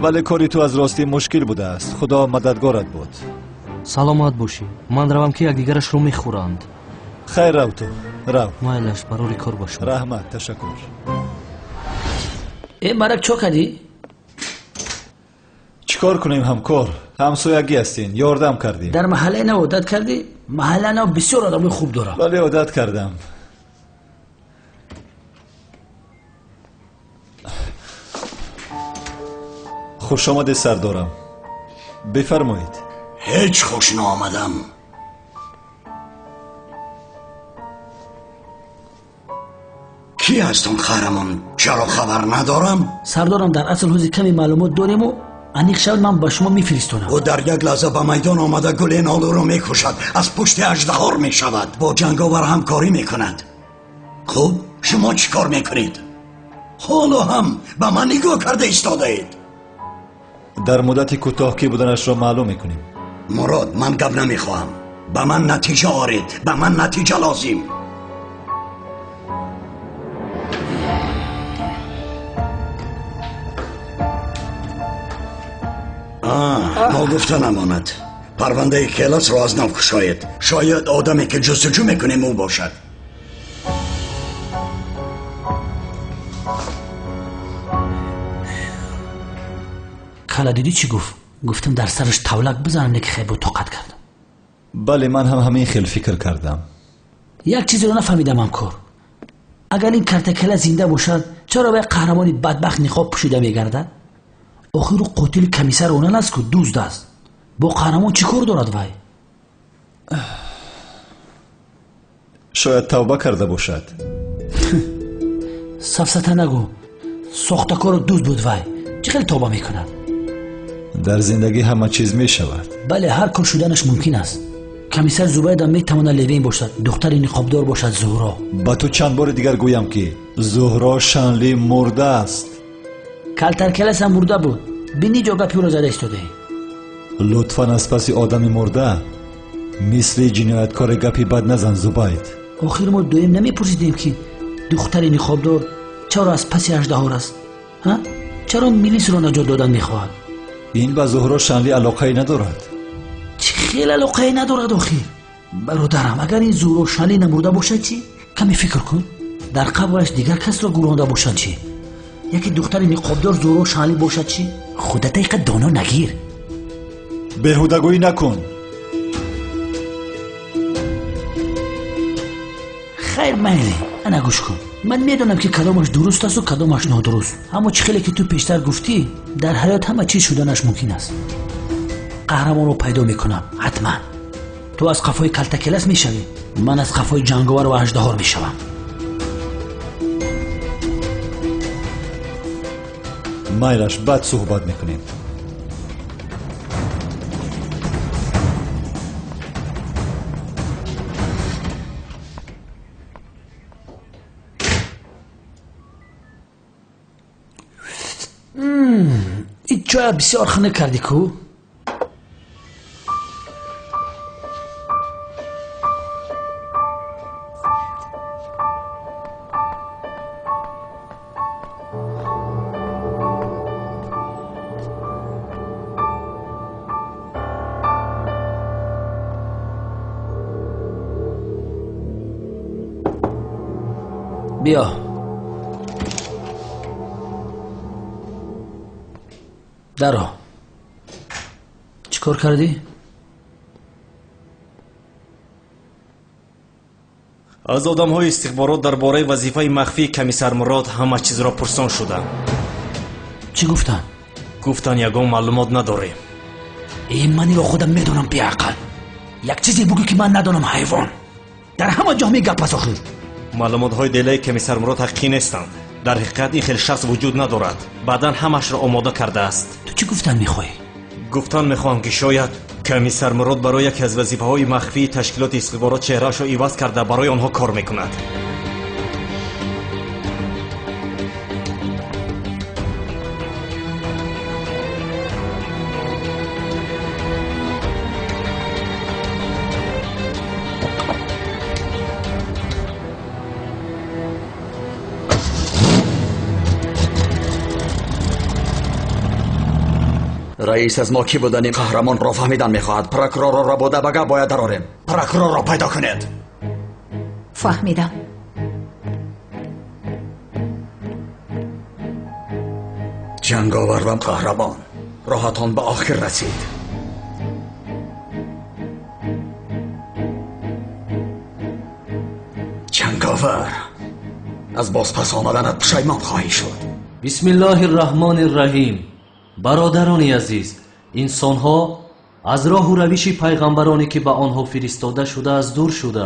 ولی کاری تو از راستی مشکل بوده است. خدا مددگارت بود. سلامت باشی. من روم که یکدیگرش رو میخورند. خیر رو تو. رو. مایلش برای کار باش. رحمت تشکر. ای مرک چو کردی؟ چیکار کنیم همکار؟ همسایگی هستین. یاردم کردیم. در محله نه عادت کردی؟ محله نه بسیار آدم خوب داره. ولی عادت کردم. خوش آمده سردارم. بفرمایید. هیچ خوش نآمدم. کی هستون خهرمان؟ چرا خبر ندارم؟ سردارم در اصل حوزی کمی معلومات داریم و انیق شود من با شما میفرستونم. او در یک لحظه به میدان آمده گل نالو رو میکشد، از پشت اژدها میشود، با جنگاور همکاری میکند. خوب شما چی کار میکنید؟ حالا هم به من نگاه کرده ایستاده اید. در مدت کوتاه کی بودنش را معلوم میکنیم. مراد من گپ نمیخواهم. به من نتیجه آرید. به من نتیجه لازم. ما گفته نماند. پرونده کلاس را از نو کشاید. شاید آدمی که جستجو میکنیم او باشد. کلا دیدی چی گفت؟ گفتم در سرش تولک بزنم که خیلی طاقت کردم. بله من هم همین خیلی فکر کردم. یک چیزی رو نفهمیدم همکار. اگر این کرتکله زنده باشد چرا به قهرمانی بدبخت نقاب پوشیده میگردد؟ آخر رو قاتل کمیسر اونن است که دوست است. با قهرمان چی کار دارد وای؟ شاید توبه کرده باشد. سفسطه نگو. ساخته کار دوست بود وای. چه خیلی توبه میکند؟ در زندگی همه چیز می شود. بله هر کار شدنش ممکن است. کمیسر زبید هم میتواند لوین باشد. دختر نقابدار باشد زهرا. با تو چند بار دیگر گویم که زهرا شانلی مرده است. کلتر کلس هم مرده بود. بینی جا گپی رو زده ایستاده. لطفاً از پس آدم مرده مثل جنایتکار گپی بد نزن زبید. آخر ما دویم نمیپرسیدیم که دختر نقابدار چرا از پس اژدها است؟ ها؟ چرا میلیس رو نجات دادن میخواهد؟ این به زهرا شانلی علاقه ندارد. چه خیلی علاقه ندارد آخر؟ برادرم اگر این زهرا شانلی نمرده باشد چی؟ کمی فکر کن. در قبرش دیگر کس را گورانده باشد چی؟ یکی دختر نقابدار زهرا شانلی باشد چی؟ خودت اینقدر دانا نگیر. بهودگویی نکن. خیر میلی انا گوش کن. من میدونم که کدامش درست است و کدامش نادرست. اما چه خیلی که تو پیشتر گفتی در حیات همه چیز شدنش ممکن است. قهرمان رو پیدا میکنم حتما. تو از قفای کلتکلس میشوی، من از قفای جنگاور و اژدها میشوم. مایلش بعد صحبت میکنیم. این چای بسیار خنک کردی کو؟ بیا درو چیکار کردی؟ از آدم‌های استخبارات درباره وظیفه مخفی کمیسر مراد همه چیز را پرسان شدم. چی گفتن؟ گفتن یگان معلومات نداریم. این منی را خودم میدونم بیعقل. یک چیزی بگو که من ندانم حیوان. در همه جا میگپ پس آخر. معلومات‌های دیلای کمیسر مراد حقیقی نیستند. در حقیقت این خیلی شخص وجود ندارد. بعداً همش را آماده کرده است. تو چی گفتن میخوای؟ گفتن میخوام که شاید کمیسر مراد برای یکی از وظیفه‌های مخفی تشکیلات استخبارات چهره‌اش را عوض کرده برای آنها کار میکند. رئیس از ما کی بودن این قهرمان را فهمیدن میخواهد. پروکورور را بوده بگه باید دراریم. پروکورور را پیدا کنید. فهمیدم. جنگاور و قهرمان، راهتان به آخر رسید. جنگاور، از بازپس آمدنت پشیمان خواهی شد. بسم الله الرحمن الرحیم. برادران عزیز، انسانها از راه و روش پیغمبرانی که به آنها فرستاده شده از دور شده،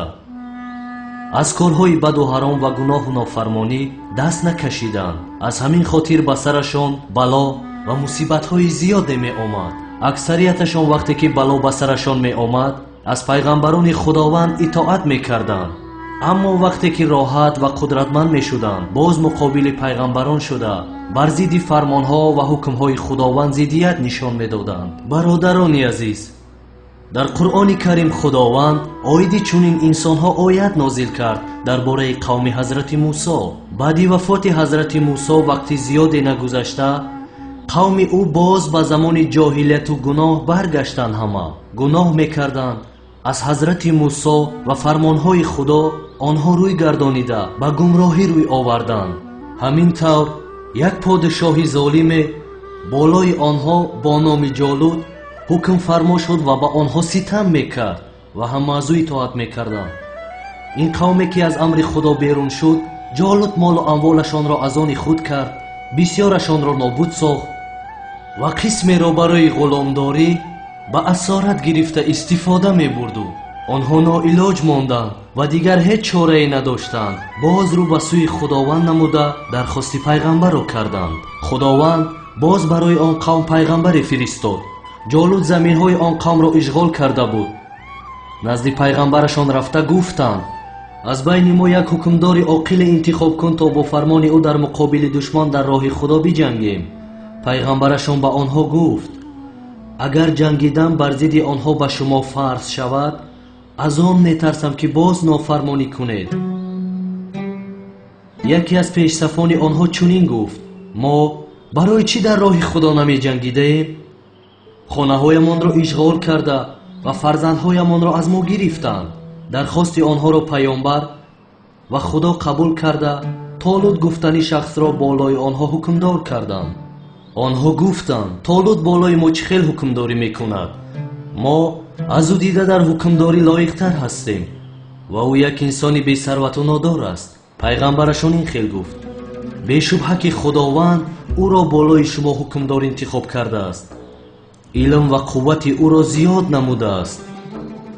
از کارهای بد و حرام و گناه و نافرمانی دست نکشیدند. از همین خاطر به سرشان بلا و مصیبت‌های زیاد می آمد. اکثریتشان وقتی که بلا به سرشان می آمد از پیغمبران خداوند اطاعت می کردند. اما وقتی که راحت و قدرتمند می شدند باز مقابل پیغمبران شده بر ضد فرمانها و حکمهای خداوند ضدیت نشان می دادند. برادران عزیز، در قرآن کریم خداوند آیدی چنین انسانها آیت نازل کرد درباره قوم حضرت موسی. بعد وفات حضرت موسی وقتی زیاد نگذشته قوم او باز به زمان جاهلیت و گناه برگشتند. همه گناه میکردند. از حضرت موسی و فرمانهای خدا آنها روی گردانیده به گمراهی روی آوردند. همین طور یک پادشاه ظالم بالای آنها با نام جالوت حکم فرما شد و به آنها ستم میکرد و همه از او اطاعت میکردند. این قومی که از امر خدا بیرون شد جالوت مال و اموالشان را از آن خود کرد، بسیارشان را نابود ساخت و قسمی را برای غلامداری به اسارت گرفته استفاده میبرد. آنها ناعلاج ماندند و دیگر هیچ چاره‌ای نداشتند. باز رو به سوی خداوند نموده درخواست پیغمبر را کردند. خداوند باز برای آن قوم پیغمبر فرستاد. جالوت زمین‌های آن قوم را اشغال کرده بود. نزد پیغمبرشان رفته گفتند از بین ما یک حکمدار عاقل انتخاب کن تا با فرمان او در مقابل دشمن در راه خدا بجنگیم. پیغمبرشان به آنها گفت اگر جنگیدن بر ضد آنها به شما فرض شود از آن میترسم که باز نافرمانی کنید. یکی از پیشصفان آنها چنین گفت ما برای چی در راه خدا نمی جنگیدیم؟ خانه هایمان را اشغال کرده و فرزندهایمان را از ما گرفتند. درخواست آنها را پیامبر و خدا قبول کرده طالوت گفتنی شخص را بالای آنها حکمدار کردند. آنها گفتند طالوت بالای ما چه خیل حکمداری میکند؟ ما از او دیده در حکمداری لایق‌تر هستیم و او یک انسانی بی ثروت و نادار است. پیغمبرشون این خیل گفت بی شبهه که خداوند او را بالای شما حکمدار انتخاب کرده است. علم و قوت او را زیاد نموده است.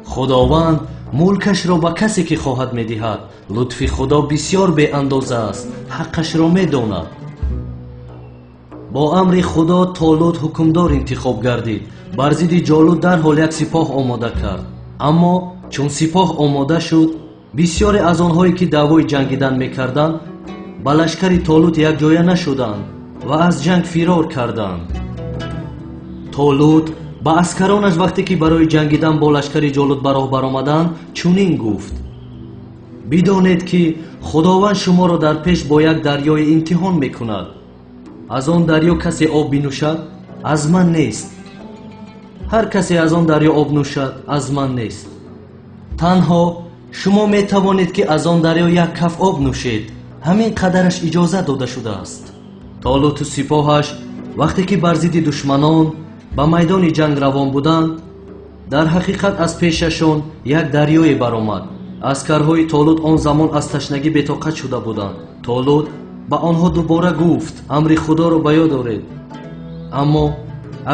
خداوند ملکش را به کسی که خواهد میدهد. لطف خدا بسیار بی اندازه است، حقش را میداند. با امر خدا طالوت حکمدار انتخاب گردید. بر ضد جالوت در حال یک سپاه آماده کرد. اما چون سپاه آماده شد بسیاری از آنهایی که دعوای جنگیدن میکردند با لشکر طالوت یک جایه نشدند و از جنگ فرار کردند. طالوت با عسکرانش وقتی که برای جنگیدن با لشکر جالوت برابر آمدند چنین گفت بدانید که خداوند شما را در پیش با یک دریای امتحان میکند. از آن دریا کسی آب بنوشد از من نیست. هر کسی از آن دریا آب نوشد از من نیست. تنها شما می توانید که از آن دریا یک کف آب نوشید. ҳамин қадараш иҷозат дода шудааст. толуту сипоҳаш вақте ки бар зидди душманон ба майдони ҷанг равон буданд, дар ҳақиқат аз пешашон як дарёе баромад. аскарҳои толут он замон аз ташнагӣ бетоқат шуда буданд. толут ба онҳо дубора гуфт амри худоро ба ёд оред, аммо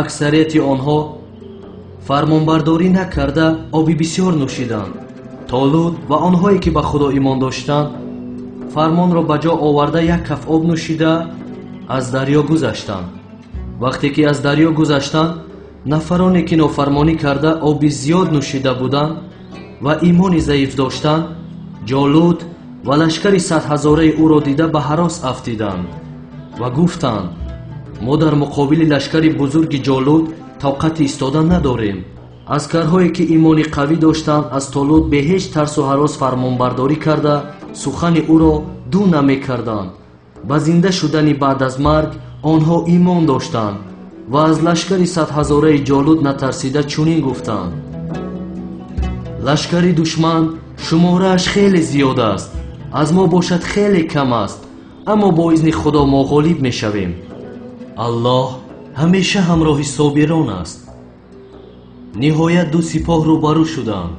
аксарияти онҳо фармонбардорӣ накарда оби бисёр нӯшиданд. толут ва онҳое ки ба худо имон доштанд фармонро ба ҷо оварда як каф об нӯшида аз дарё гузаштанд. вақте ки аз дарё гузаштанд, нафароне ки нофармонӣ карда оби зиёд нӯшида буданд ва имони заиф доштанд, ҷолут ва лашкари 100,000-раи ӯро дида ба ҳарос афтиданд ва гуфтанд: мо дар муқобили лашкари бузурги ҷолут тоқати истодан надорем. аскарҳое ки имони қавӣ доштанд аз толут бе ҳеҷ тарсу ҳарос фармонбардорӣ карда сухани ӯро ду намекарданд. ба зинда шудани баъд аз марг онҳо имон доштанд ва аз лашкари 100,000-раи ҷолут натарсида чунин гуфтанд: лашкари душман шуморааш хеле зиёд аст, аз мо бошад хеле кам аст, аммо бо изни худо мо ғолиб мешавем. аллоҳ ҳамеша ҳамроҳи собирон аст. ниҳоят ду сипоҳ рӯбарӯ шуданд.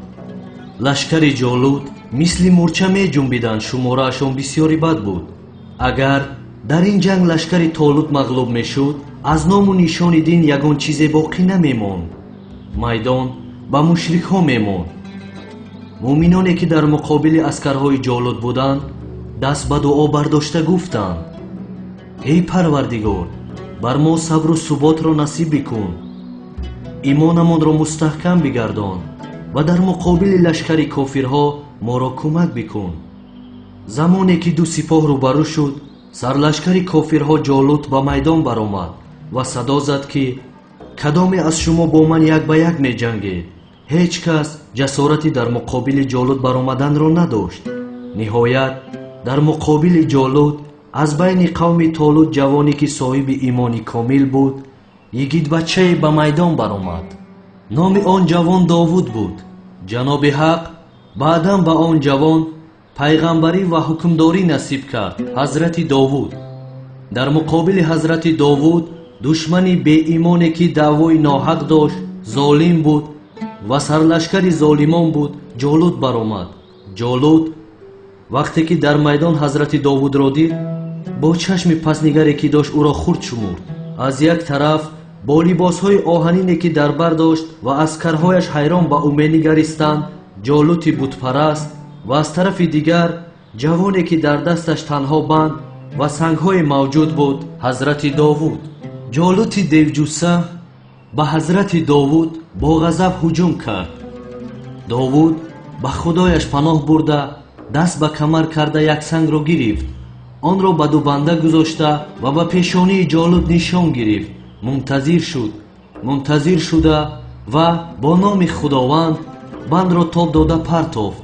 лашкари ҷолут мисли мурча меҷунбиданд, шумораашон бисёри бад буд. агар дар ин ҷанг лашкари толут мағлуб мешуд, аз ному нишони дин ягон чизе боқӣ намемонд. майдон ба мушрикҳо мемонд. муъминоне ки дар муқобили аскарҳои ҷолут буданд даст ба дуо бардошта гуфтанд: эй парвардигор, бар мо сабру суботро насиб бикун, имонамонро мустаҳкам бигардон ва дар муқобили лашкари кофирҳо моро кӯмак бикун. замоне ки ду сипоҳ рӯбарӯ шуд, сарлашкари кофирҳо ҷолут ба майдон баромад ва садо зад ки кадоме аз шумо бо ман як ба як меҷангед. ҳеҷ кас ҷасорати дар муқобили ҷолут баромаданро надошт. ниҳоят дар муқобили ҷолут аз байни қавми толут ҷавоне ки соҳиби имони комил буд, йигитбачае ба майдон баромад. номи он ҷавон довуд буд. ҷаноби ҳақ баъдан ба он ҷавон пайғамбарӣ ва ҳукмдорӣ насиб кард. ҳазрати довуд. дар муқобили ҳазрати довуд душмани беимоне ки даъвои ноҳақ дошт, золим буд ва сарлашкари золимон буд, ҷолут баромад. ҷолут вақте ки дар майдон ҳазрати довудро дид, бо чашми паснигаре ки дошт ӯро хурд шумурд. аз як тараф бо либосҳои оҳанине ки дар бар дошт ва аскарҳояш ҳайрон ба ӯ менигаристанд ҷолути бутпараст, ва аз тарафи дигар ҷавоне ки дар дасташ танҳо банд ва сангҳое мавҷуд буд, ҳазрати довуд. ҷолути девҷуса ба ҳазрати довуд бо ғазаб ҳуҷум кард. довуд ба худояш паноҳ бурда даст ба камар карда як сангро гирифт, онро ба ду банда гузошта ва ба пешонии ҷолут нишон гирифт. мунтазир шуда ва бо номи худованд бандро тоб дода партофт.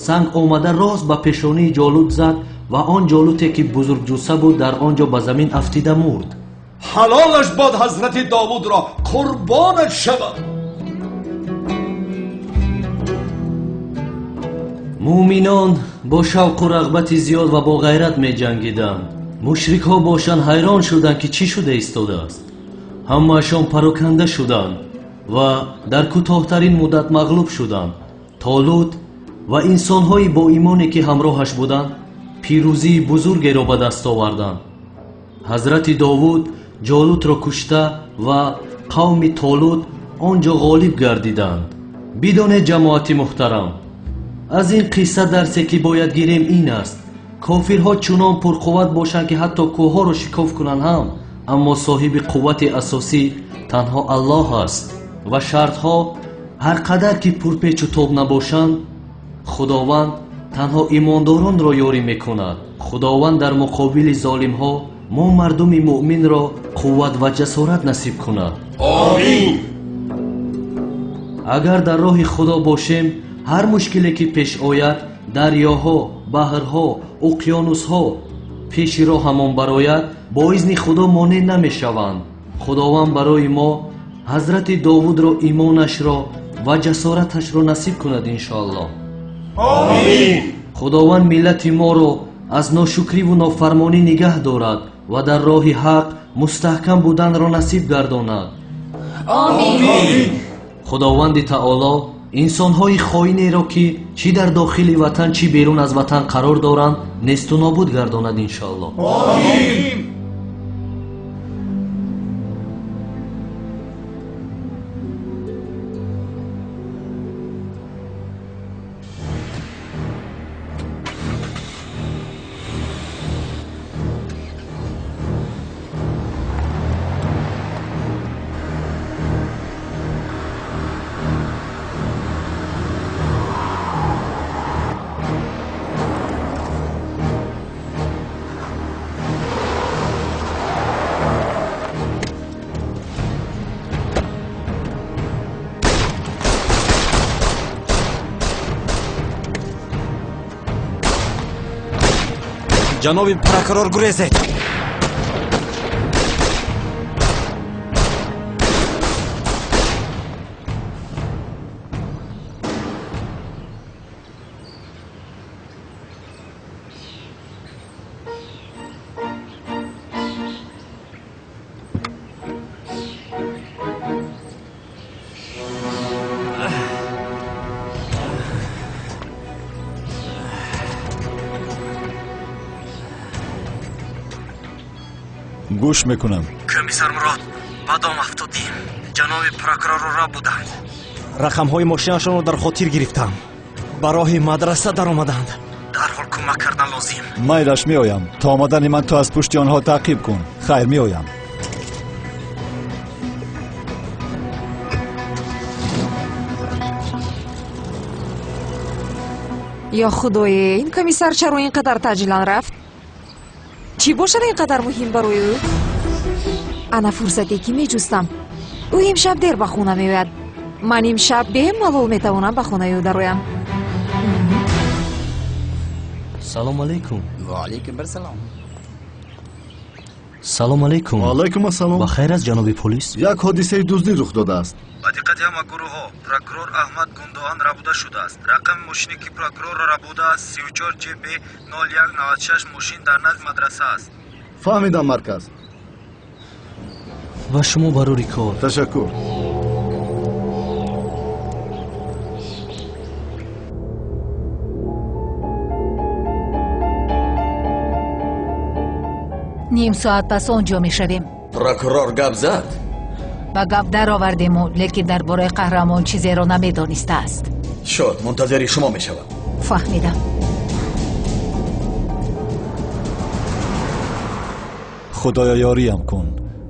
санг омада рост ба пешонии ҷолут зад ва он ҷолуте ки бузургҷуса буд дар он ҷо ба замин афтида мурд. ҳалолаш бод ҳазрати довудро қурбонаш шавад. муъминон бо шавқу рағбати зиёд ва бо ғайрат меҷангиданд. мушрикҳо бошанд ҳайрон шуданд ки чӣ шуда истодааст. ҳамаашон пароканда шуданд ва дар кӯтоҳтарин муддат мағлуб шуданд. толут ва инсонҳои бо имоне ки ҳамроҳаш буданд пирӯзии бузургеро ба даст оварданд. ҳазрати довуд ҷолутро кушта ва қавми толут он ҷо ғолиб гардиданд. бидонед ҷамоати муҳтарам, аз ин қисса дарсе ки бояд гирем ин аст: кофирҳо чунон пурқувват бошанд ки ҳатто кӯҳҳоро шикоф кунанд ҳам, аммо соҳиби қуввати асосӣ танҳо аллоҳ аст ва шартҳо ҳар қадар ки пурпечу тоб набошанд, худованд танҳо имондоронро ёрӣ мекунад. худованд дар муқобили золимҳо мо мардуми муъминро қувват ва ҷасорат насиб кунад. Амин. агар дар роҳи худо бошем, ҳар мушкиле ки пеш ояд, дарёҳо, баҳрҳо, уқёнусҳо пеши роҳамон барояд, бо изни худо монеъ намешаванд. худованд барои мо ҳазрати довудро имонашро ва ҷасораташро насиб кунад иншоаллоҳ. Амин. худованд миллати моро аз ношукриву нофармонӣ нигаҳ дорад ва дар роҳи ҳақ мустаҳкам буданро насиб гардонад. Амин. худованди таоло инсонҳои хоинеро ки чӣ дар дохили ватан чӣ берун аз ватан қарор доранд несту нобуд гардонад иншоаллоҳ. Амин. ҷаноби прокурор гурезед. гӯш мекунам. комиссар мурод ба дом афтодим. ҷаноби прокурорро буданд. рақамҳои мошинашонро дар хотир гирифтам. ба роҳи мадраса даромаданд. дарҳол кӯмак кардан лозим. майлаш меоям. то омадани ман то аз пушти онҳо таъқиб кун. хайр, меоям. ё худое, ин комиссар чаро ин қадар таъҷилан рафт? чӣ бошад ин қадар муҳим барои ӯ? ана фурсате ки меҷустам. ӯ имшаб дер ба хона меояд. ман имшаб бемалол метавонам ба хонаи ӯ дароям. салому алайкум. وعليكم السلام. салому алайкум. وعليكم السلام. ба хайр аст ҷаноби полис. як ҳодисаи дуздӣ рух додааст. ба диққати ҳама гурӯҳҳо, прокурор аҳмад гундоан рабуда шудааст. рақами мошине ки прокурорро рабудааст 34 ҷб 0196 мошин дар назди мадраса аст. фаҳмидам марказ. ва шумо барори кор. ташаккур. ним соат пас он ҷо мешавем. прокурор гап зад. ба гап даровардему, лекин дар бораи қаҳрамон чизеро намедонистааст. шод мунтазири шумо мешавам. фаҳмидам. худоё ёриям кун.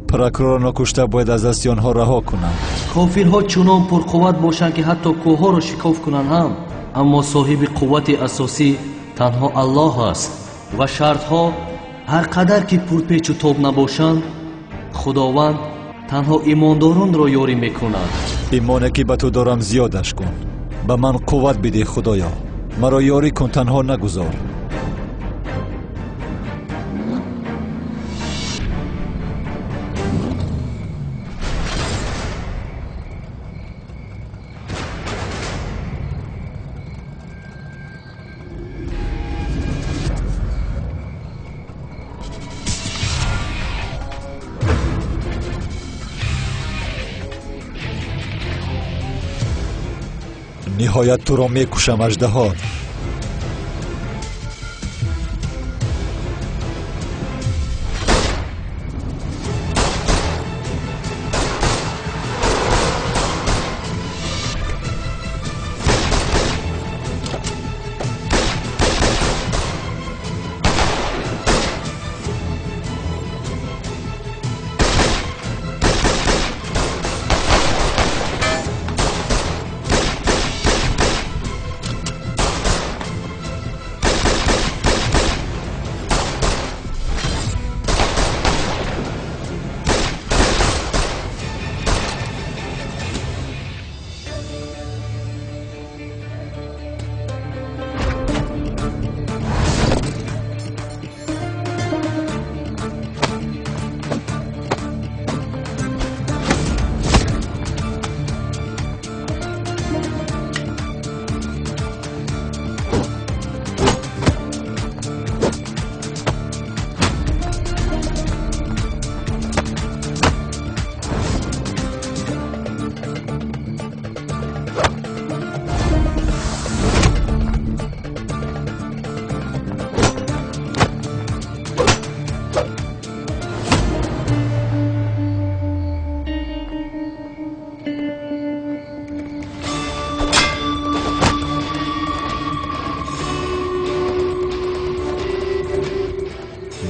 прокурорро кушта бояд аз дасти онҳо раҳо кунам. кофирҳо чунон пурқувват бошанд ки ҳатто кӯҳҳоро шикоф кунанд ҳам. аммо соҳиби қуввати асосӣ танҳо аллоҳ аст ва шартҳо ҳар қадар ки пурпечу тоб набошанд, худованд танҳо имондоронро ёрӣ мекунад. имоне ки ба ту дорам зиёдаш кун. ба ман қувват бидеҳ худоё. маро ёрӣ кун, танҳо нагузор. ниҳоят туро мекушам аждаҳо.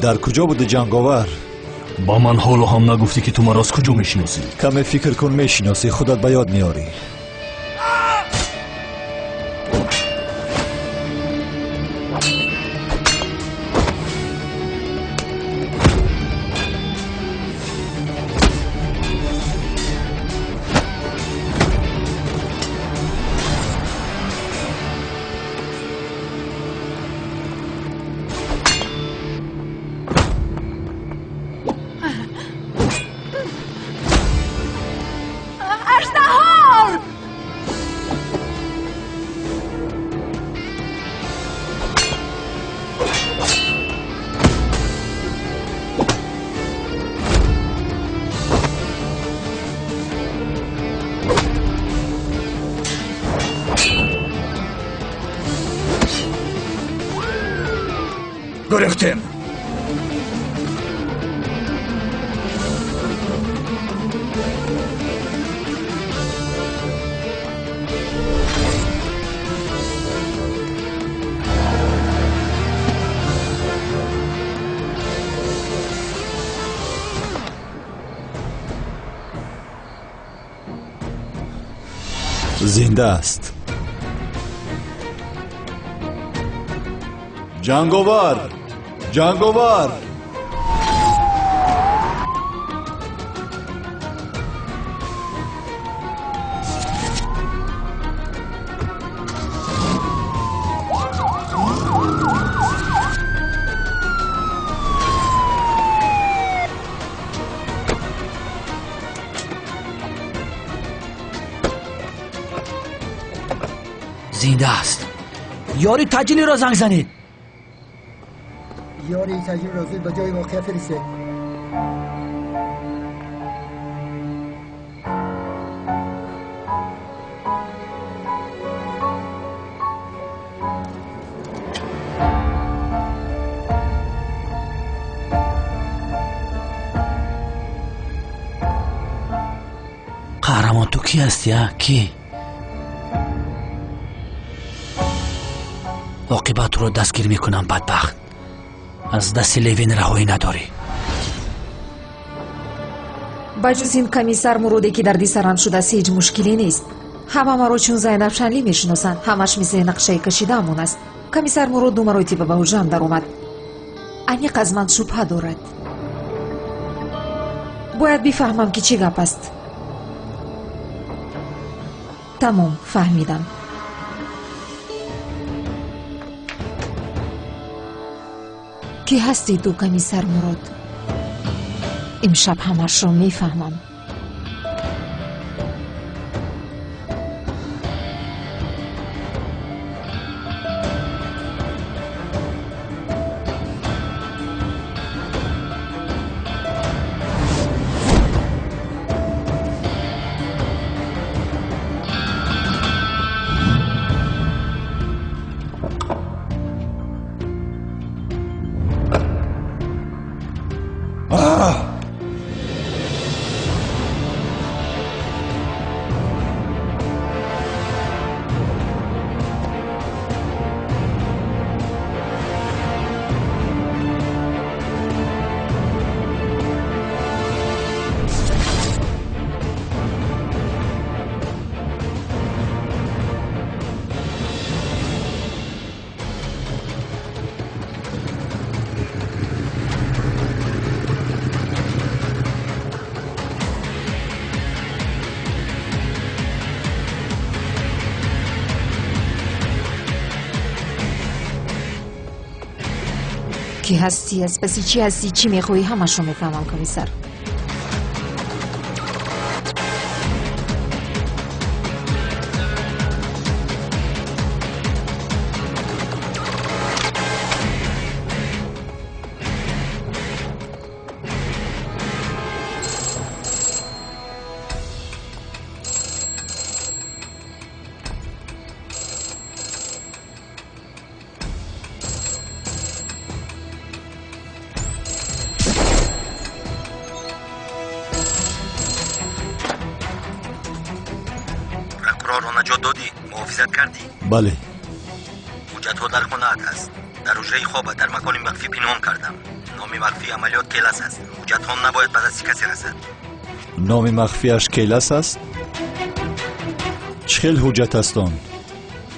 дар куҷо буди ҷанговар? ба ман ҳоло ҳам нагуфтӣ ки ту маро аз куҷо мешиносӣ? каме фикр кун, мешиносӣ, худат ба ёд меорӣ. گرفتم. زنده است. جنگاور، جنگاور. زنده است. یاری تجلی را زنگ زنید. یاری تجلی را زود به جای واقعه فرسته. قهرمان تو کی هستی ها؟ کی؟ عاقبت رو دستگیر میکنم بدبخت. از دست لیوین رهایی نداری. баҷуз ин комиссар муроде ки дар дисарам шудааст ҳеҷ мушкиле нест. ҳама маро чун Зайнаб Шанли мешиносанд. ҳамаш мисли нақшаи кашидаамон аст. комиссар мурод ду маротиба ба ҳуҷрам даромад. аниқ аз ман шубҳа дорад. бояд бифаҳмам ки чӣ гап аст. тамом, фаҳмидам. ки ҳасти ту комиссар мурод? имшаб ҳамашро мефаҳмам. کی هستی؟ از پسی چی هستی؟ چی میخوایی؟ همش رو میفهمم کمیسر. نجات دادی؟ محافظت کردی؟ بله. حجت‌ها در خانه‌ات هست. در حجره خواب در مکان مخفی پنهان کردم. نام مخفی عملیات کیلاس است. حجت ها نباید به دست کسی رسد. نام مخفیش کیلاس است؟ چه خیل حجت است آن؟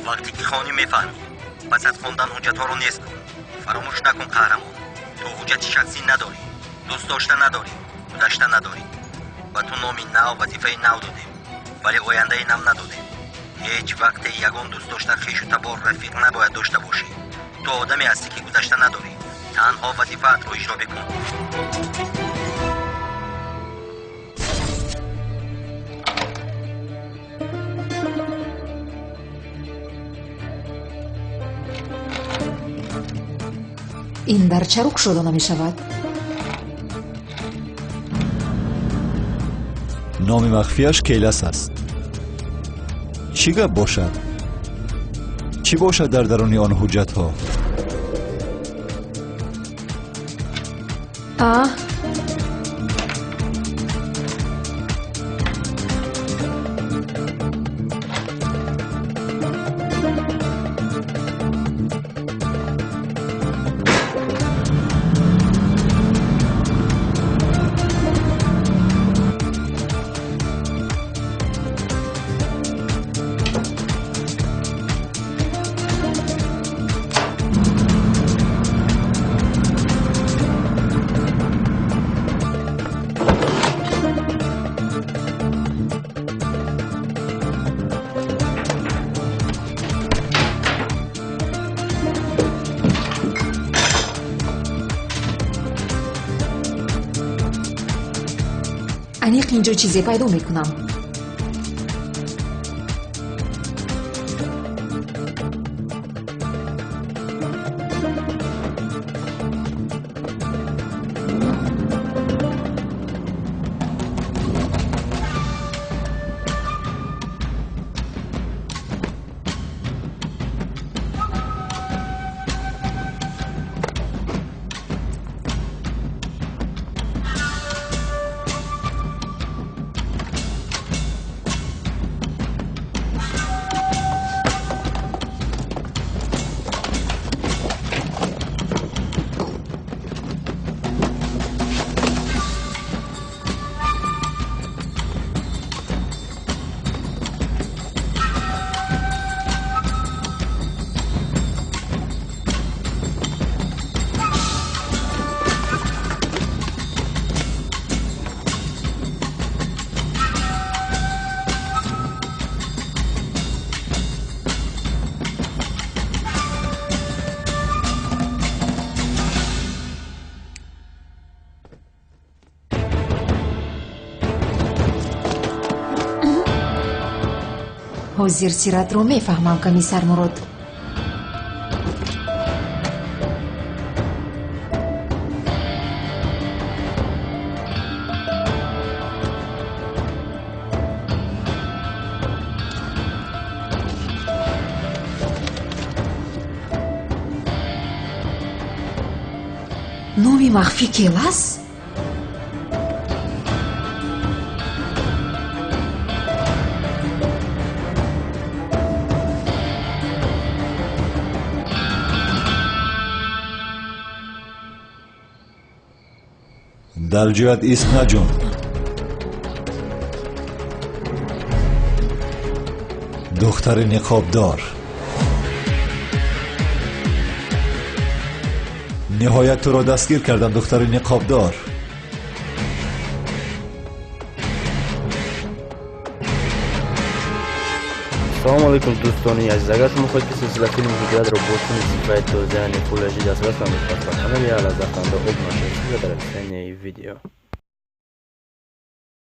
وقتی که خوانی میفهمی پس از خواندن حجت ها رو نیست کن. فراموش نکن قهرمان، تو حجت شخصی نداری، دوست داشته نداری، گذشته نداری. و تو نامی نو، وظیفه نو دادیم ولی آینده نو ندادیم. هیچ وقت یگان دوست داشته خویش و تبار رفیق نباید داشته باشی. تو آدمی هستی که گذشته نداری، تنها وظیفه‌ات رو اجرا بکن. این در چه رخ شده نمی شود؟ نام مخفیش کیلاس است. چی گپ باشد؟ چی باشد در درون آن حجت ها؟ انیق اینجا چیزی پیدا میکنم. حاضر سیرت رو میفهمم کمیسر مراد. نومی مخفی کیلاس؟ دلجویت اسم نجون. دختر نقابدار. نهایت تو را دستگیر کردم دختر نقابدار. سلام علیکم دوستانی عزیز. اگر شما خواهید که سلسله فیلم حجت را بازخون زیبای توزیع فول اچ دی دسترس کنید، پس کانال یا لذت اندوز نشید در این ویدیو.